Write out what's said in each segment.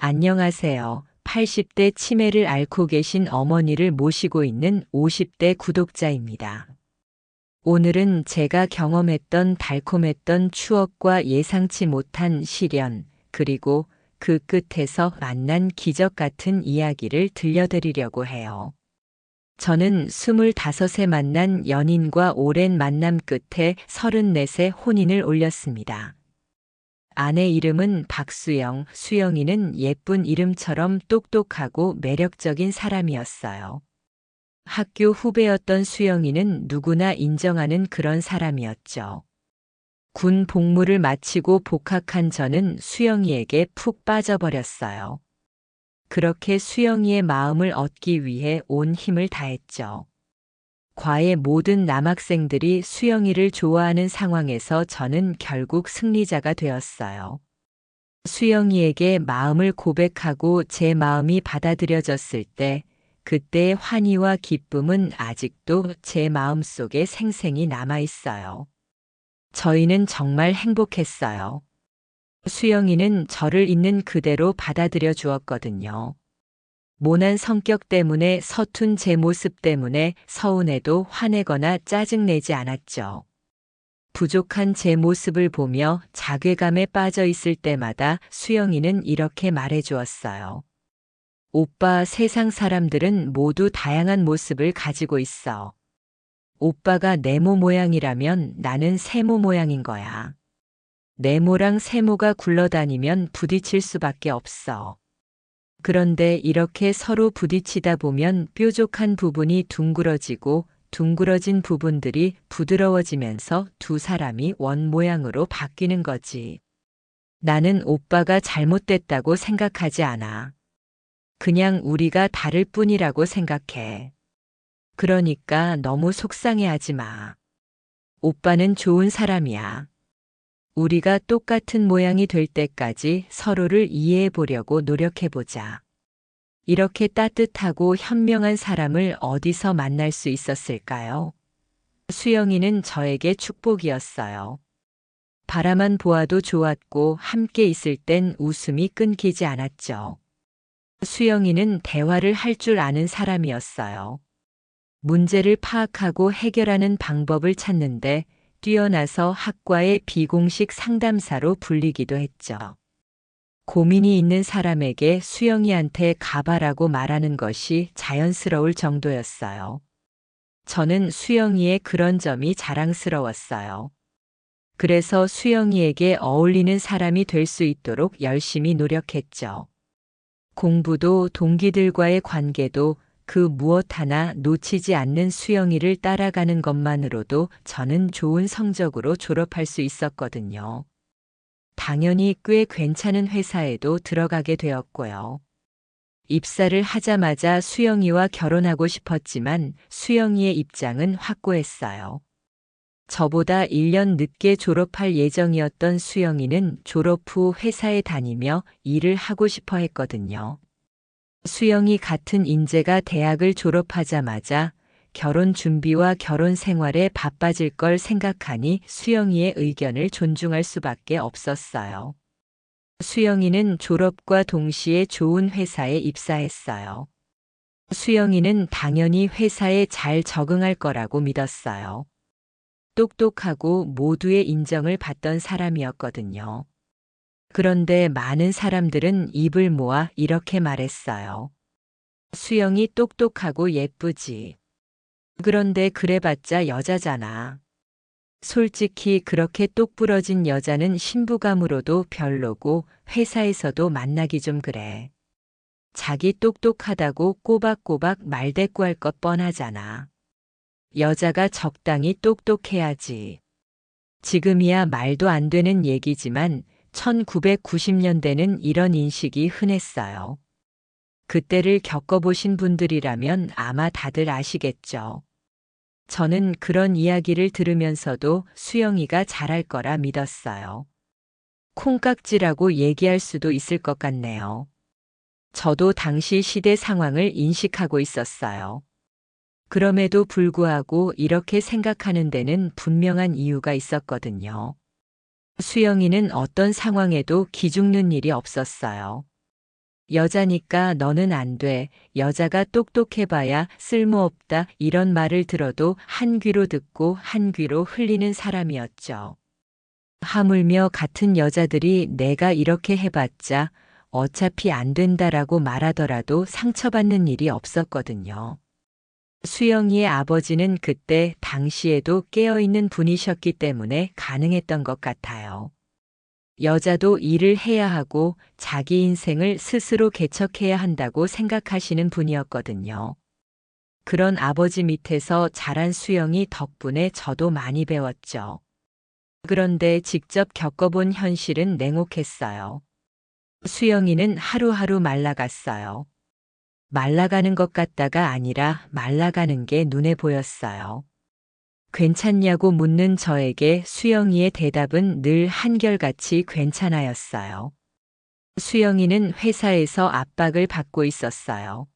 안녕하세요. 80대 치매를 앓고 계신 어머니를 모시고 있는 50대 구독자입니다. 오늘은 제가 경험했던 달콤했던 추억과 예상치 못한 시련, 그리고 그 끝에서 만난 기적 같은 이야기를 들려드리려고 해요. 저는 25세 만난 연인과 오랜 만남 끝에 34세 혼인을 올렸습니다. 아내 이름은 박수영, 수영이는 예쁜 이름처럼 똑똑하고 매력적인 사람이었어요. 학교 후배였던 수영이는 누구나 인정하는 그런 사람이었죠. 군 복무를 마치고 복학한 저는 수영이에게 푹 빠져버렸어요. 그렇게 수영이의 마음을 얻기 위해 온 힘을 다했죠. 과의 모든 남학생들이 수영이를 좋아하는 상황에서 저는 결국 승리자가 되었어요. 수영이에게 마음을 고백하고 제 마음이 받아들여졌을 때, 그때의 환희와 기쁨은 아직도 제 마음속에 생생히 남아있어요. 저희는 정말 행복했어요. 수영이는 저를 있는 그대로 받아들여 주었거든요. 모난 성격 때문에, 서툰 제 모습 때문에 서운해도 화내거나 짜증내지 않았죠. 부족한 제 모습을 보며 자괴감에 빠져 있을 때마다 수영이는 이렇게 말해 주었어요. 오빠, 세상 사람들은 모두 다양한 모습을 가지고 있어. 오빠가 네모 모양이라면 나는 세모 모양인 거야. 네모랑 세모가 굴러다니면 부딪힐 수밖에 없어. 그런데 이렇게 서로 부딪히다 보면 뾰족한 부분이 둥그러지고 둥그러진 부분들이 부드러워지면서 두 사람이 원 모양으로 바뀌는 거지. 나는 오빠가 잘못됐다고 생각하지 않아. 그냥 우리가 다를 뿐이라고 생각해. 그러니까 너무 속상해하지 마. 오빠는 좋은 사람이야. 우리가 똑같은 모양이 될 때까지 서로를 이해해 보려고 노력해 보자. 이렇게 따뜻하고 현명한 사람을 어디서 만날 수 있었을까요? 수영이는 저에게 축복이었어요. 바라만 보아도 좋았고 함께 있을 땐 웃음이 끊기지 않았죠. 수영이는 대화를 할 줄 아는 사람이었어요. 문제를 파악하고 해결하는 방법을 찾는데 뛰어나서 학과의 비공식 상담사로 불리기도 했죠. 고민이 있는 사람에게 수영이한테 가봐라고 말하는 것이 자연스러울 정도였어요. 저는 수영이의 그런 점이 자랑스러웠어요. 그래서 수영이에게 어울리는 사람이 될 수 있도록 열심히 노력했죠. 공부도 동기들과의 관계도 그 무엇 하나 놓치지 않는 수영이를 따라가는 것만으로도 저는 좋은 성적으로 졸업할 수 있었거든요. 당연히 꽤 괜찮은 회사에도 들어가게 되었고요. 입사를 하자마자 수영이와 결혼하고 싶었지만 수영이의 입장은 확고했어요. 저보다 1년 늦게 졸업할 예정이었던 수영이는 졸업 후 회사에 다니며 일을 하고 싶어 했거든요. 수영이 같은 인재가 대학을 졸업하자마자 결혼 준비와 결혼 생활에 바빠질 걸 생각하니 수영이의 의견을 존중할 수밖에 없었어요. 수영이는 졸업과 동시에 좋은 회사에 입사했어요. 수영이는 당연히 회사에 잘 적응할 거라고 믿었어요. 똑똑하고 모두의 인정을 받던 사람이었거든요. 그런데 많은 사람들은 입을 모아 이렇게 말했어요. 수영이 똑똑하고 예쁘지. 그런데 그래봤자 여자잖아. 솔직히 그렇게 똑부러진 여자는 신부감으로도 별로고 회사에서도 만나기 좀 그래. 자기 똑똑하다고 꼬박꼬박 말대꾸할 것 뻔하잖아. 여자가 적당히 똑똑해야지. 지금이야 말도 안 되는 얘기지만 1990년대는 이런 인식이 흔했어요. 그때를 겪어보신 분들이라면 아마 다들 아시겠죠. 저는 그런 이야기를 들으면서도 수영이가 잘할 거라 믿었어요. 콩깍지라고 얘기할 수도 있을 것 같네요. 저도 당시 시대 상황을 인식하고 있었어요. 그럼에도 불구하고 이렇게 생각하는 데는 분명한 이유가 있었거든요. 수영이는 어떤 상황에도 기죽는 일이 없었어요. 여자니까 너는 안 돼. 여자가 똑똑해봐야 쓸모없다. 이런 말을 들어도 한 귀로 듣고 한 귀로 흘리는 사람이었죠. 하물며 같은 여자들이 내가 이렇게 해봤자 어차피 안 된다라고 말하더라도 상처받는 일이 없었거든요. 수영이의 아버지는 그때 당시에도 깨어있는 분이셨기 때문에 가능했던 것 같아요. 여자도 일을 해야 하고 자기 인생을 스스로 개척해야 한다고 생각하시는 분이었거든요. 그런 아버지 밑에서 자란 수영이 덕분에 저도 많이 배웠죠. 그런데 직접 겪어본 현실은 냉혹했어요. 수영이는 하루하루 말라갔어요. 말라가는 것 같다가 아니라 말라가는 게 눈에 보였어요. 괜찮냐고 묻는 저에게 수영이의 대답은 늘 한결같이 괜찮아였어요. 수영이는 회사에서 압박을 받고 있었어요.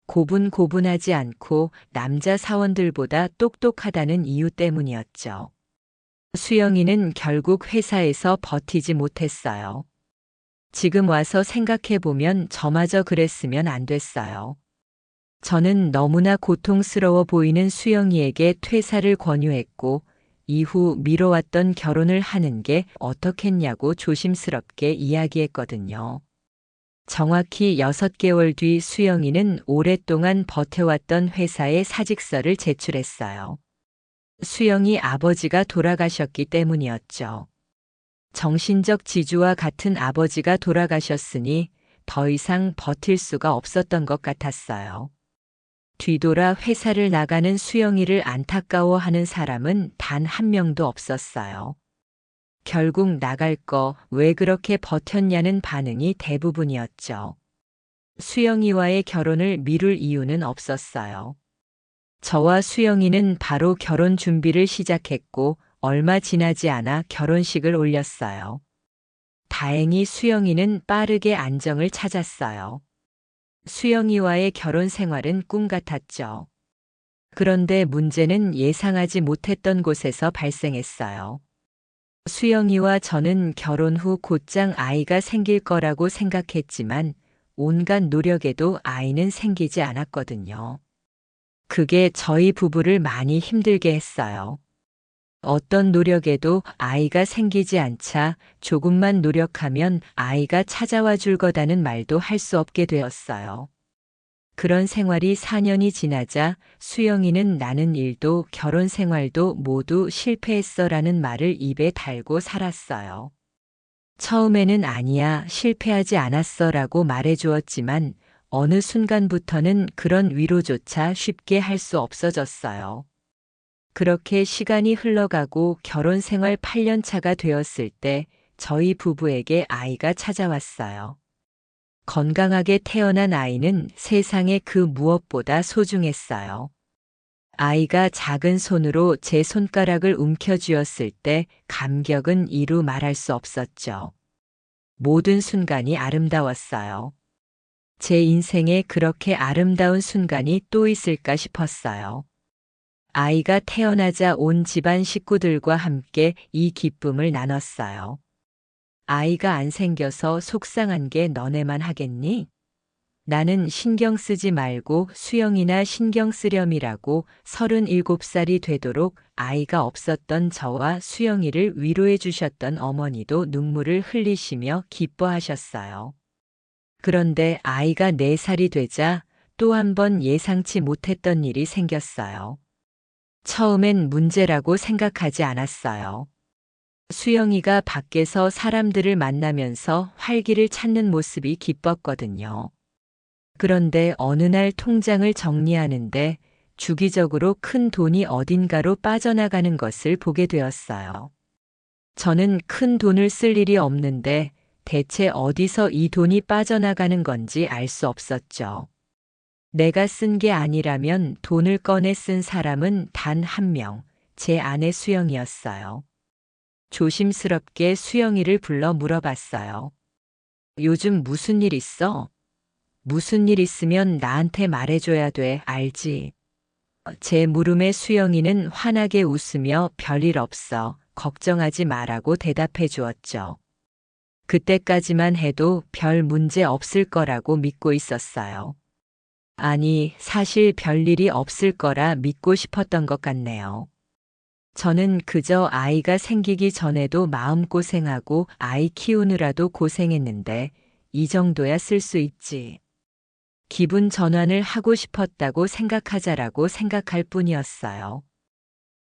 고분고분하지 않고 남자 사원들보다 똑똑하다는 이유 때문이었죠. 수영이는 결국 회사에서 버티지 못했어요. 지금 와서 생각해보면 저마저 그랬으면 안 됐어요. 저는 너무나 고통스러워 보이는 수영이에게 퇴사를 권유했고, 이후 미뤄왔던 결혼을 하는 게 어떻겠냐고 조심스럽게 이야기했거든요. 정확히 6개월 뒤 수영이는 오랫동안 버텨왔던 회사에 사직서를 제출했어요. 수영이 아버지가 돌아가셨기 때문이었죠. 정신적 지주와 같은 아버지가 돌아가셨으니 더 이상 버틸 수가 없었던 것 같았어요. 뒤돌아 회사를 나가는 수영이를 안타까워하는 사람은 단 한 명도 없었어요. 결국 나갈 거 왜 그렇게 버텼냐는 반응이 대부분이었죠. 수영이와의 결혼을 미룰 이유는 없었어요. 저와 수영이는 바로 결혼 준비를 시작했고 얼마 지나지 않아 결혼식을 올렸어요. 다행히 수영이는 빠르게 안정을 찾았어요. 수영이와의 결혼 생활은 꿈 같았죠. 그런데 문제는 예상하지 못했던 곳에서 발생했어요. 수영이와 저는 결혼 후 곧장 아이가 생길 거라고 생각했지만 온갖 노력에도 아이는 생기지 않았거든요. 그게 저희 부부를 많이 힘들게 했어요. 어떤 노력에도 아이가 생기지 않자 조금만 노력하면 아이가 찾아와 줄 거다는 말도 할 수 없게 되었어요. 그런 생활이 4년이 지나자 수영이는 나는 일도 결혼 생활도 모두 실패했어라는 말을 입에 달고 살았어요. 처음에는 아니야, 실패하지 않았어라고 말해주었지만 어느 순간부터는 그런 위로조차 쉽게 할 수 없어졌어요. 그렇게 시간이 흘러가고 결혼 생활 8년 차가 되었을 때 저희 부부에게 아이가 찾아왔어요. 건강하게 태어난 아이는 세상에 그 무엇보다 소중했어요. 아이가 작은 손으로 제 손가락을 움켜쥐었을 때 감격은 이루 말할 수 없었죠. 모든 순간이 아름다웠어요. 제 인생에 그렇게 아름다운 순간이 또 있을까 싶었어요. 아이가 태어나자 온 집안 식구들과 함께 이 기쁨을 나눴어요. 아이가 안 생겨서 속상한 게 너네만 하겠니? 나는 신경 쓰지 말고 수영이나 신경 쓰렴이라고 37살이 되도록 아이가 없었던 저와 수영이를 위로해 주셨던 어머니도 눈물을 흘리시며 기뻐하셨어요. 그런데 아이가 4살이 되자 또 한 번 예상치 못했던 일이 생겼어요. 처음엔 문제라고 생각하지 않았어요. 수영이가 밖에서 사람들을 만나면서 활기를 찾는 모습이 기뻤거든요. 그런데 어느 날 통장을 정리하는데 주기적으로 큰 돈이 어딘가로 빠져나가는 것을 보게 되었어요. 저는 큰 돈을 쓸 일이 없는데 대체 어디서 이 돈이 빠져나가는 건지 알 수 없었죠. 내가 쓴 게 아니라면 돈을 꺼내 쓴 사람은 단 한 명, 제 아내 수영이었어요. 조심스럽게 수영이를 불러 물어봤어요. 요즘 무슨 일 있어? 무슨 일 있으면 나한테 말해줘야 돼, 알지? 제 물음에 수영이는 환하게 웃으며 별일 없어, 걱정하지 마라고 대답해 주었죠. 그때까지만 해도 별 문제 없을 거라고 믿고 있었어요. 아니, 사실 별일이 없을 거라 믿고 싶었던 것 같네요. 저는 그저 아이가 생기기 전에도 마음고생하고 아이 키우느라도 고생했는데 이 정도야 쓸 수 있지. 기분 전환을 하고 싶었다고 생각하자라고 생각할 뿐이었어요.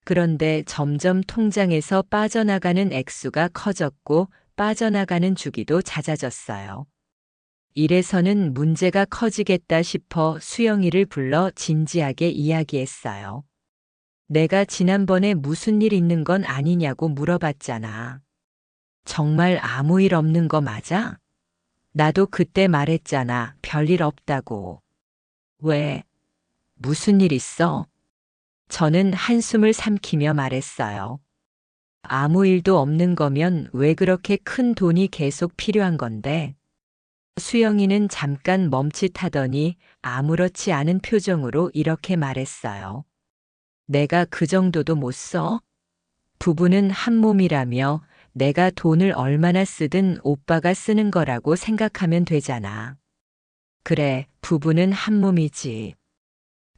그런데 점점 통장에서 빠져나가는 액수가 커졌고 빠져나가는 주기도 잦아졌어요. 이래서는 문제가 커지겠다 싶어 수영이를 불러 진지하게 이야기했어요. 내가 지난번에 무슨 일 있는 건 아니냐고 물어봤잖아. 정말 아무 일 없는 거 맞아? 나도 그때 말했잖아. 별일 없다고. 왜? 무슨 일 있어? 저는 한숨을 삼키며 말했어요. 아무 일도 없는 거면 왜 그렇게 큰 돈이 계속 필요한 건데? 수영이는 잠깐 멈칫하더니 아무렇지 않은 표정으로 이렇게 말했어요. 내가 그 정도도 못 써? 부부는 한 몸이라며 내가 돈을 얼마나 쓰든 오빠가 쓰는 거라고 생각하면 되잖아. 그래, 부부는 한 몸이지.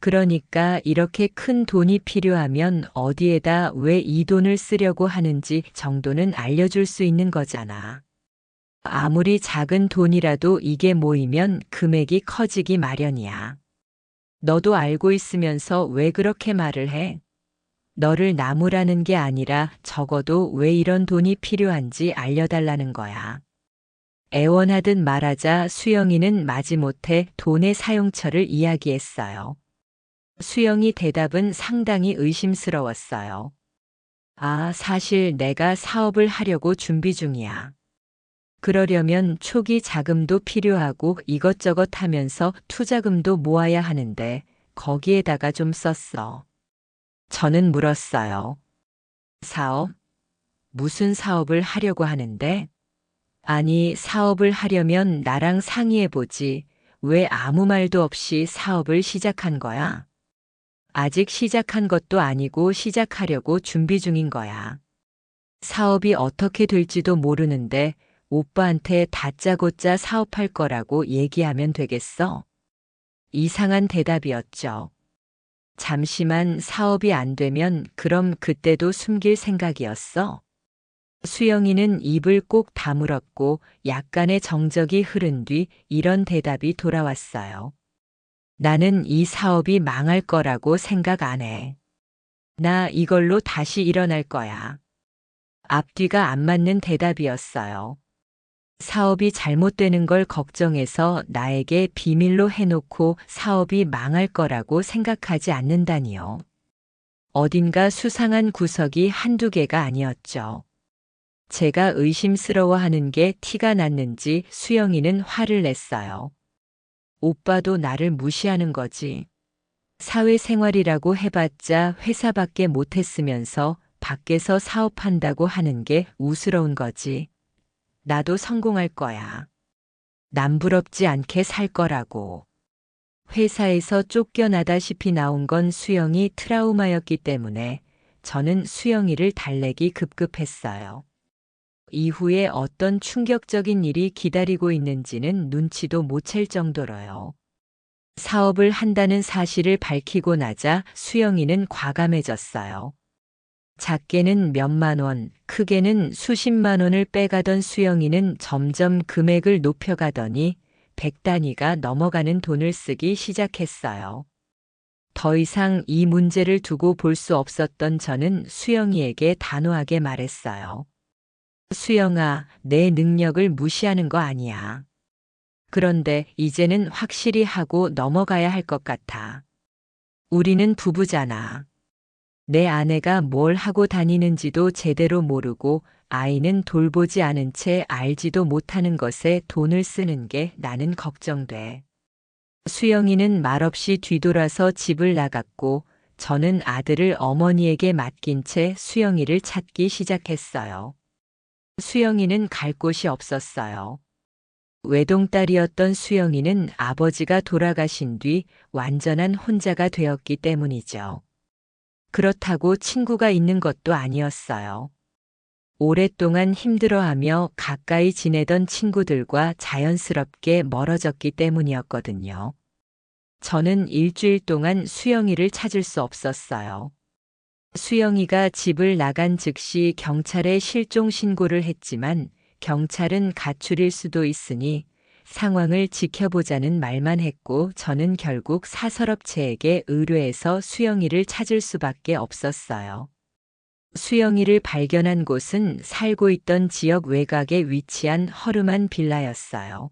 그러니까 이렇게 큰 돈이 필요하면 어디에다 왜 이 돈을 쓰려고 하는지 정도는 알려줄 수 있는 거잖아. 아무리 작은 돈이라도 이게 모이면 금액이 커지기 마련이야. 너도 알고 있으면서 왜 그렇게 말을 해? 너를 나무라는 게 아니라 적어도 왜 이런 돈이 필요한지 알려달라는 거야. 애원하듯 말하자 수영이는 마지못해 돈의 사용처를 이야기했어요. 수영이 대답은 상당히 의심스러웠어요. 아, 사실 내가 사업을 하려고 준비 중이야. 그러려면 초기 자금도 필요하고 이것저것 하면서 투자금도 모아야 하는데 거기에다가 좀 썼어. 저는 물었어요. 사업? 무슨 사업을 하려고 하는데? 아니, 사업을 하려면 나랑 상의해보지. 왜 아무 말도 없이 사업을 시작한 거야? 아직 시작한 것도 아니고 시작하려고 준비 중인 거야. 사업이 어떻게 될지도 모르는데 오빠한테 다짜고짜 사업할 거라고 얘기하면 되겠어? 이상한 대답이었죠. 잠시만 사업이 안 되면 그럼 그때도 숨길 생각이었어? 수영이는 입을 꼭 다물었고 약간의 정적이 흐른 뒤 이런 대답이 돌아왔어요. 나는 이 사업이 망할 거라고 생각 안 해. 나 이걸로 다시 일어날 거야. 앞뒤가 안 맞는 대답이었어요. 사업이 잘못되는 걸 걱정해서 나에게 비밀로 해놓고 사업이 망할 거라고 생각하지 않는다니요. 어딘가 수상한 구석이 한두 개가 아니었죠. 제가 의심스러워하는 게 티가 났는지 수영이는 화를 냈어요. 오빠도 나를 무시하는 거지. 사회생활이라고 해봤자 회사밖에 못했으면서 밖에서 사업한다고 하는 게 우스러운 거지. 나도 성공할 거야. 남부럽지 않게 살 거라고. 회사에서 쫓겨나다시피 나온 건 수영이 트라우마였기 때문에 저는 수영이를 달래기 급급했어요. 이후에 어떤 충격적인 일이 기다리고 있는지는 눈치도 못 챌 정도로요. 사업을 한다는 사실을 밝히고 나자 수영이는 과감해졌어요. 작게는 몇만 원, 크게는 수십만 원을 빼가던 수영이는 점점 금액을 높여가더니 100단위가 넘어가는 돈을 쓰기 시작했어요. 더 이상 이 문제를 두고 볼 수 없었던 저는 수영이에게 단호하게 말했어요. 수영아, 내 능력을 무시하는 거 아니야. 그런데 이제는 확실히 하고 넘어가야 할 것 같아. 우리는 부부잖아. 내 아내가 뭘 하고 다니는지도 제대로 모르고 아이는 돌보지 않은 채 알지도 못하는 것에 돈을 쓰는 게 나는 걱정돼. 수영이는 말없이 뒤돌아서 집을 나갔고 저는 아들을 어머니에게 맡긴 채 수영이를 찾기 시작했어요. 수영이는 갈 곳이 없었어요. 외동딸이었던 수영이는 아버지가 돌아가신 뒤 완전한 혼자가 되었기 때문이죠. 그렇다고 친구가 있는 것도 아니었어요. 오랫동안 힘들어하며 가까이 지내던 친구들과 자연스럽게 멀어졌기 때문이었거든요. 저는 일주일 동안 수영이를 찾을 수 없었어요. 수영이가 집을 나간 즉시 경찰에 실종 신고를 했지만 경찰은 가출일 수도 있으니 상황을 지켜보자는 말만 했고 저는 결국 사설업체에게 의뢰해서 수영이를 찾을 수밖에 없었어요. 수영이를 발견한 곳은 살고 있던 지역 외곽에 위치한 허름한 빌라였어요.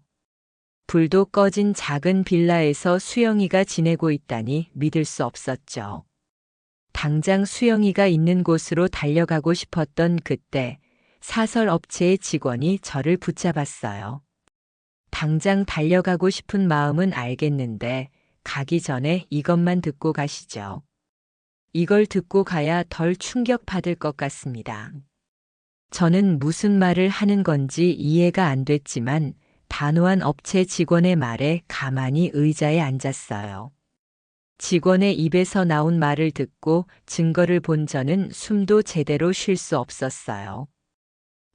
불도 꺼진 작은 빌라에서 수영이가 지내고 있다니 믿을 수 없었죠. 당장 수영이가 있는 곳으로 달려가고 싶었던 그때 사설업체의 직원이 저를 붙잡았어요. 당장 달려가고 싶은 마음은 알겠는데 가기 전에 이것만 듣고 가시죠. 이걸 듣고 가야 덜 충격받을 것 같습니다. 저는 무슨 말을 하는 건지 이해가 안 됐지만 단호한 업체 직원의 말에 가만히 의자에 앉았어요. 직원의 입에서 나온 말을 듣고 증거를 본 저는 숨도 제대로 쉴 수 없었어요.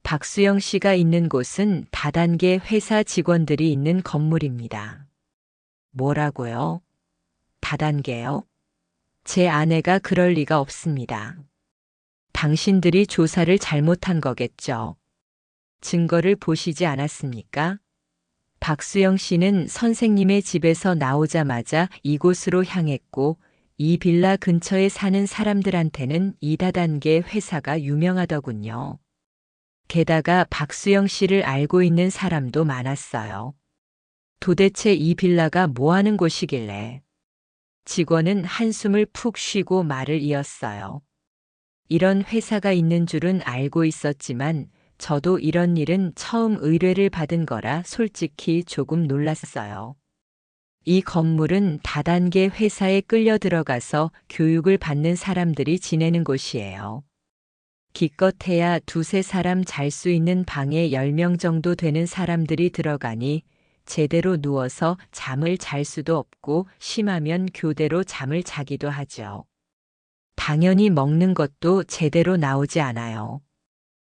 박수영 씨가 있는 곳은 다단계 회사 직원들이 있는 건물입니다. 뭐라고요? 다단계요? 제 아내가 그럴 리가 없습니다. 당신들이 조사를 잘못한 거겠죠. 증거를 보시지 않았습니까? 박수영 씨는 선생님의 집에서 나오자마자 이곳으로 향했고 이 빌라 근처에 사는 사람들한테는 이 다단계 회사가 유명하더군요. 게다가 박수영 씨를 알고 있는 사람도 많았어요. 도대체 이 빌라가 뭐 하는 곳이길래? 직원은 한숨을 푹 쉬고 말을 이었어요. 이런 회사가 있는 줄은 알고 있었지만 저도 이런 일은 처음 의뢰를 받은 거라 솔직히 조금 놀랐어요. 이 건물은 다단계 회사에 끌려 들어가서 교육을 받는 사람들이 지내는 곳이에요. 기껏해야 두세 사람 잘 수 있는 방에 10명 정도 되는 사람들이 들어가니 제대로 누워서 잠을 잘 수도 없고 심하면 교대로 잠을 자기도 하죠. 당연히 먹는 것도 제대로 나오지 않아요.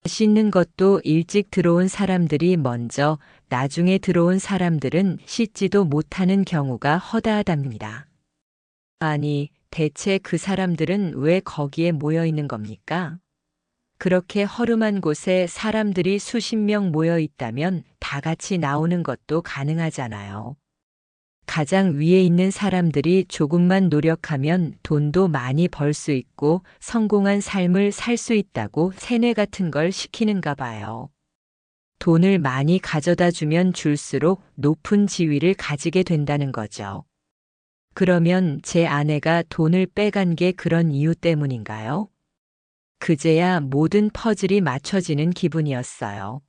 씻는 것도 일찍 들어온 사람들이 먼저, 나중에 들어온 사람들은 씻지도 못하는 경우가 허다하답니다. 아니, 대체 그 사람들은 왜 거기에 모여 있는 겁니까? 그렇게 허름한 곳에 사람들이 수십 명 모여 있다면 다 같이 나오는 것도 가능하잖아요. 가장 위에 있는 사람들이 조금만 노력하면 돈도 많이 벌 수 있고 성공한 삶을 살 수 있다고 세뇌 같은 걸 시키는가 봐요. 돈을 많이 가져다 주면 줄수록 높은 지위를 가지게 된다는 거죠. 그러면 제 아내가 돈을 빼간 게 그런 이유 때문인가요? 그제야 모든 퍼즐이 맞춰지는 기분이었어요.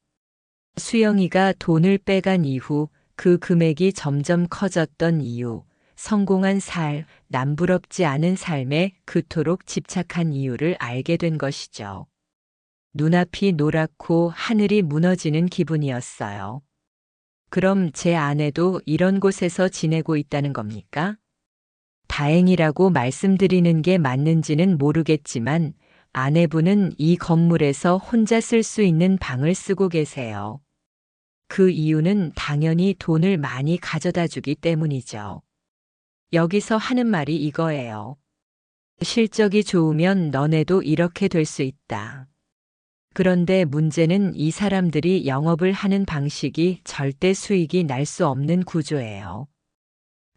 수영이가 돈을 빼간 이후 그 금액이 점점 커졌던 이유, 성공한 남부럽지 않은 삶에 그토록 집착한 이유를 알게 된 것이죠. 눈앞이 노랗고 하늘이 무너지는 기분이었어요. 그럼 제 아내도 이런 곳에서 지내고 있다는 겁니까? 다행이라고 말씀드리는 게 맞는지는 모르겠지만 아내분은 이 건물에서 혼자 쓸 수 있는 방을 쓰고 계세요. 그 이유는 당연히 돈을 많이 가져다 주기 때문이죠. 여기서 하는 말이 이거예요. 실적이 좋으면 너네도 이렇게 될 수 있다. 그런데 문제는 이 사람들이 영업을 하는 방식이 절대 수익이 날 수 없는 구조예요.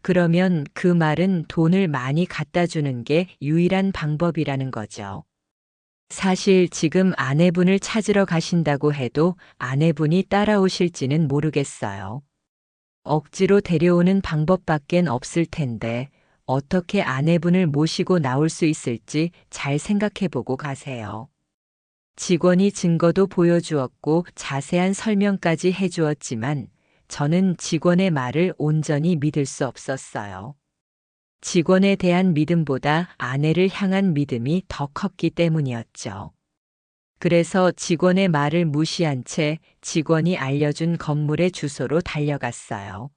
그러면 그 말은 돈을 많이 갖다 주는 게 유일한 방법이라는 거죠. 사실 지금 아내분을 찾으러 가신다고 해도 아내분이 따라오실지는 모르겠어요. 억지로 데려오는 방법밖엔 없을 텐데 어떻게 아내분을 모시고 나올 수 있을지 잘 생각해보고 가세요. 직원이 증거도 보여주었고 자세한 설명까지 해주었지만 저는 직원의 말을 온전히 믿을 수 없었어요. 직원에 대한 믿음보다 아내를 향한 믿음이 더 컸기 때문이었죠. 그래서 직원의 말을 무시한 채 직원이 알려준 건물의 주소로 달려갔어요.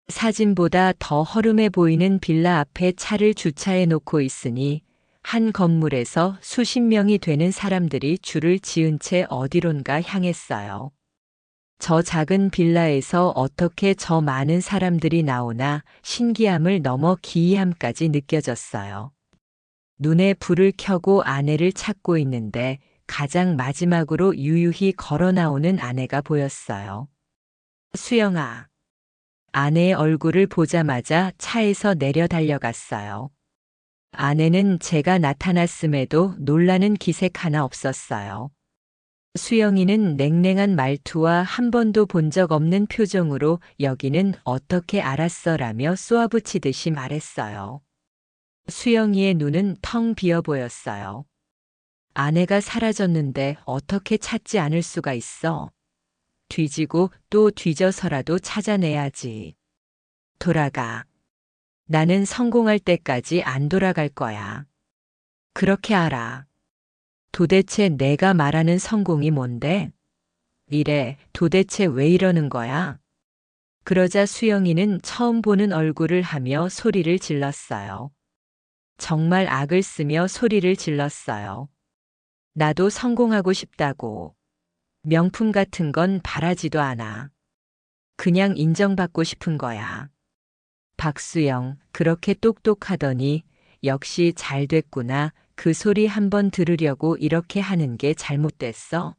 사진보다 더 허름해 보이는 빌라 앞에 차를 주차해 놓고 있으니 한 건물에서 수십 명이 되는 사람들이 줄을 지은 채 어디론가 향했어요. 저 작은 빌라에서 어떻게 저 많은 사람들이 나오나 신기함을 넘어 기이함까지 느껴졌어요. 눈에 불을 켜고 아내를 찾고 있는데 가장 마지막으로 유유히 걸어 나오는 아내가 보였어요. 수영아. 아내의 얼굴을 보자마자 차에서 내려 달려갔어요. 아내는 제가 나타났음에도 놀라는 기색 하나 없었어요. 수영이는 냉랭한 말투와 한 번도 본 적 없는 표정으로 여기는 어떻게 알았어라며 쏘아붙이듯이 말했어요. 수영이의 눈은 텅 비어 보였어요. 아내가 사라졌는데 어떻게 찾지 않을 수가 있어? 뒤지고 또 뒤져서라도 찾아내야지. 돌아가. 나는 성공할 때까지 안 돌아갈 거야. 그렇게 알아. 도대체 내가 말하는 성공이 뭔데? 이래, 도대체 왜 이러는 거야? 그러자 수영이는 처음 보는 얼굴을 하며 소리를 질렀어요. 정말 악을 쓰며 소리를 질렀어요. 나도 성공하고 싶다고. 명품 같은 건 바라지도 않아. 그냥 인정받고 싶은 거야. 박수영, 그렇게 똑똑하더니 역시 잘 됐구나. 그 소리 한번 들으려고 이렇게 하는 게 잘못됐어?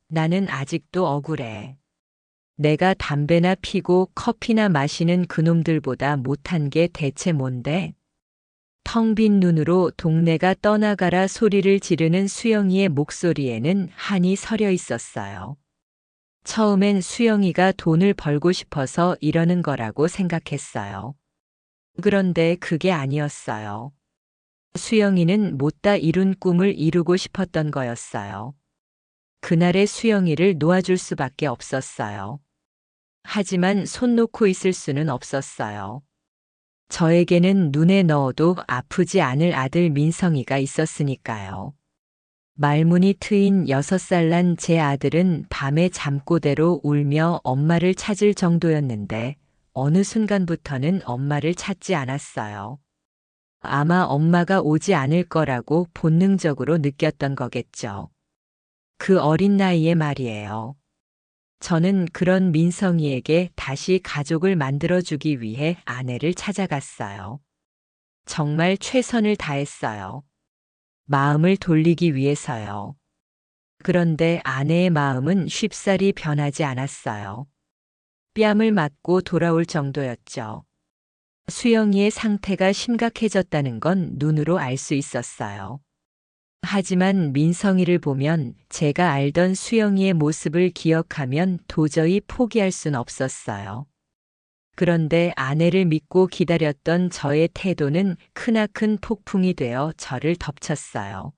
나는 아직도 억울해. 내가 담배나 피고 커피나 마시는 그놈들보다 못한 게 대체 뭔데? 텅 빈 눈으로 동네가 떠나가라 소리를 지르는 수영이의 목소리에는 한이 서려 있었어요. 처음엔 수영이가 돈을 벌고 싶어서 이러는 거라고 생각했어요. 그런데 그게 아니었어요. 수영이는 못다 이룬 꿈을 이루고 싶었던 거였어요. 그날의 수영이를 놓아줄 수밖에 없었어요. 하지만 손 놓고 있을 수는 없었어요. 저에게는 눈에 넣어도 아프지 않을 아들 민성이가 있었으니까요. 말문이 트인 6살 난 제 아들은 밤에 잠꼬대로 울며 엄마를 찾을 정도였는데 어느 순간부터는 엄마를 찾지 않았어요. 아마 엄마가 오지 않을 거라고 본능적으로 느꼈던 거겠죠. 그 어린 나이에 말이에요. 저는 그런 민성이에게 다시 가족을 만들어주기 위해 아내를 찾아갔어요. 정말 최선을 다했어요. 마음을 돌리기 위해서요. 그런데 아내의 마음은 쉽사리 변하지 않았어요. 뺨을 맞고 돌아올 정도였죠. 수영이의 상태가 심각해졌다는 건 눈으로 알 수 있었어요. 하지만 민성이를 보면 제가 알던 수영이의 모습을 기억하면 도저히 포기할 순 없었어요. 그런데 아내를 믿고 기다렸던 저의 태도는 크나큰 폭풍이 되어 저를 덮쳤어요.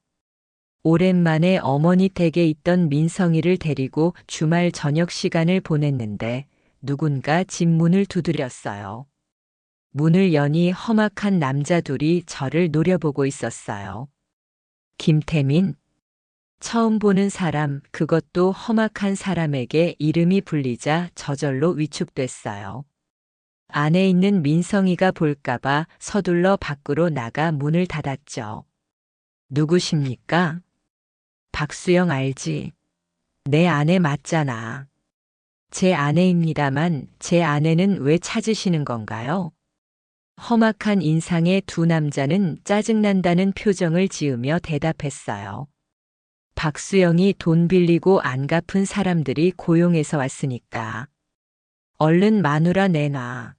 오랜만에 어머니 댁에 있던 민성이를 데리고 주말 저녁 시간을 보냈는데 누군가 집 문을 두드렸어요. 문을 여니 험악한 남자 둘이 저를 노려보고 있었어요. 김태민? 처음 보는 사람, 그것도 험악한 사람에게 이름이 불리자 저절로 위축됐어요. 안에 있는 민성이가 볼까봐 서둘러 밖으로 나가 문을 닫았죠. 누구십니까? 박수영 알지? 내 아내 맞잖아. 제 아내입니다만 제 아내는 왜 찾으시는 건가요? 험악한 인상의 두 남자는 짜증난다는 표정을 지으며 대답했어요. 박수영이 돈 빌리고 안 갚은 사람들이 고용해서 왔으니까. 얼른 마누라 내놔.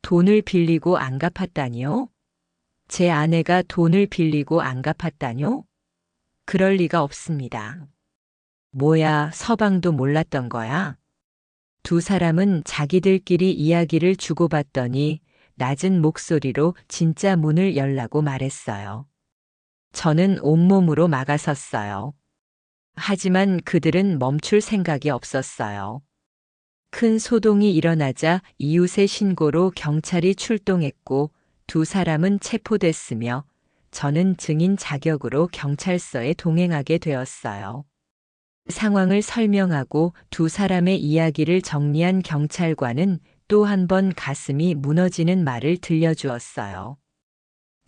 돈을 빌리고 안 갚았다니요? 제 아내가 돈을 빌리고 안 갚았다뇨? 그럴 리가 없습니다. 뭐야, 서방도 몰랐던 거야? 두 사람은 자기들끼리 이야기를 주고받더니 낮은 목소리로 진짜 문을 열라고 말했어요. 저는 온몸으로 막아섰어요. 하지만 그들은 멈출 생각이 없었어요. 큰 소동이 일어나자 이웃의 신고로 경찰이 출동했고 두 사람은 체포됐으며 저는 증인 자격으로 경찰서에 동행하게 되었어요. 상황을 설명하고 두 사람의 이야기를 정리한 경찰관은 또 한 번 가슴이 무너지는 말을 들려주었어요.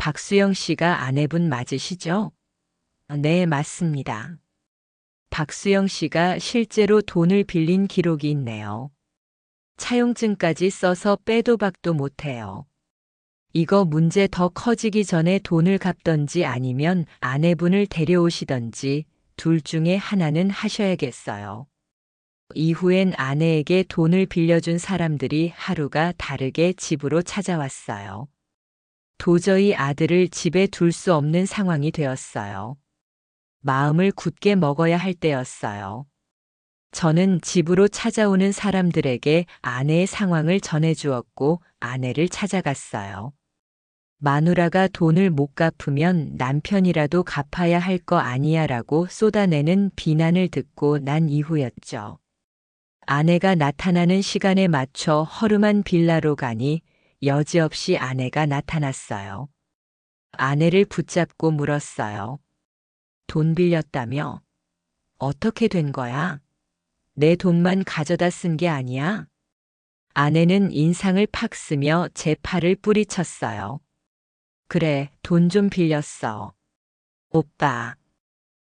박수영 씨가 아내분 맞으시죠? 네, 맞습니다. 박수영 씨가 실제로 돈을 빌린 기록이 있네요. 차용증까지 써서 빼도 박도 못해요. 이거 문제 더 커지기 전에 돈을 갚던지 아니면 아내분을 데려오시던지 둘 중에 하나는 하셔야겠어요. 이후엔 아내에게 돈을 빌려준 사람들이 하루가 다르게 집으로 찾아왔어요. 도저히 아들을 집에 둘 수 없는 상황이 되었어요. 마음을 굳게 먹어야 할 때였어요. 저는 집으로 찾아오는 사람들에게 아내의 상황을 전해주었고 아내를 찾아갔어요. 마누라가 돈을 못 갚으면 남편이라도 갚아야 할 거 아니야 라고 쏟아내는 비난을 듣고 난 이후였죠. 아내가 나타나는 시간에 맞춰 허름한 빌라로 가니 여지없이 아내가 나타났어요. 아내를 붙잡고 물었어요. 돈 빌렸다며? 어떻게 된 거야? 내 돈만 가져다 쓴 게 아니야? 아내는 인상을 팍 쓰며 제 팔을 뿌리쳤어요. 그래, 돈 좀 빌렸어. 오빠.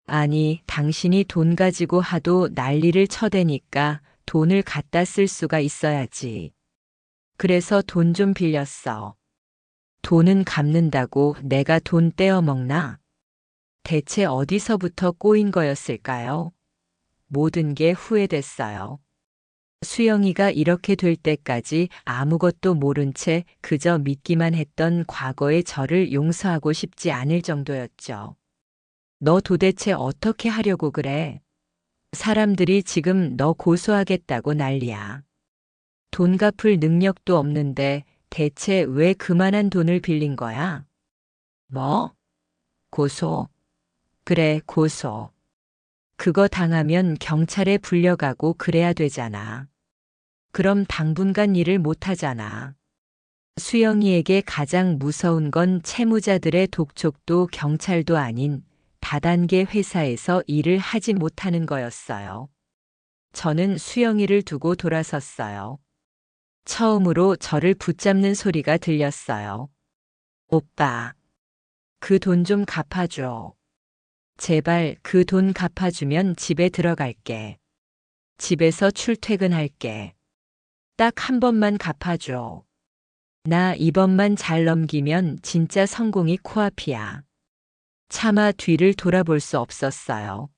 아니, 당신이 돈 가지고 하도 난리를 쳐대니까 돈을 갖다 쓸 수가 있어야지. 그래서 돈 좀 빌렸어. 돈은 갚는다고 내가 돈 떼어 먹나? 대체 어디서부터 꼬인 거였을까요? 모든 게 후회됐어요. 수영이가 이렇게 될 때까지 아무것도 모른 채 그저 믿기만 했던 과거의 저를 용서하고 싶지 않을 정도였죠. 너 도대체 어떻게 하려고 그래? 사람들이 지금 너 고소하겠다고 난리야. 돈 갚을 능력도 없는데 대체 왜 그만한 돈을 빌린 거야? 뭐? 고소. 그래, 고소. 그거 당하면 경찰에 불려가고 그래야 되잖아. 그럼 당분간 일을 못 하잖아. 수영이에게 가장 무서운 건 채무자들의 독촉도 경찰도 아닌 다단계 회사에서 일을 하지 못하는 거였어요. 저는 수영이를 두고 돌아섰어요. 처음으로 저를 붙잡는 소리가 들렸어요. 오빠, 그 돈 좀 갚아줘. 제발 그 돈 갚아주면 집에 들어갈게. 집에서 출퇴근할게. 딱 한 번만 갚아줘. 나 이번만 잘 넘기면 진짜 성공이 코앞이야. 차마 뒤를 돌아볼 수 없었어요.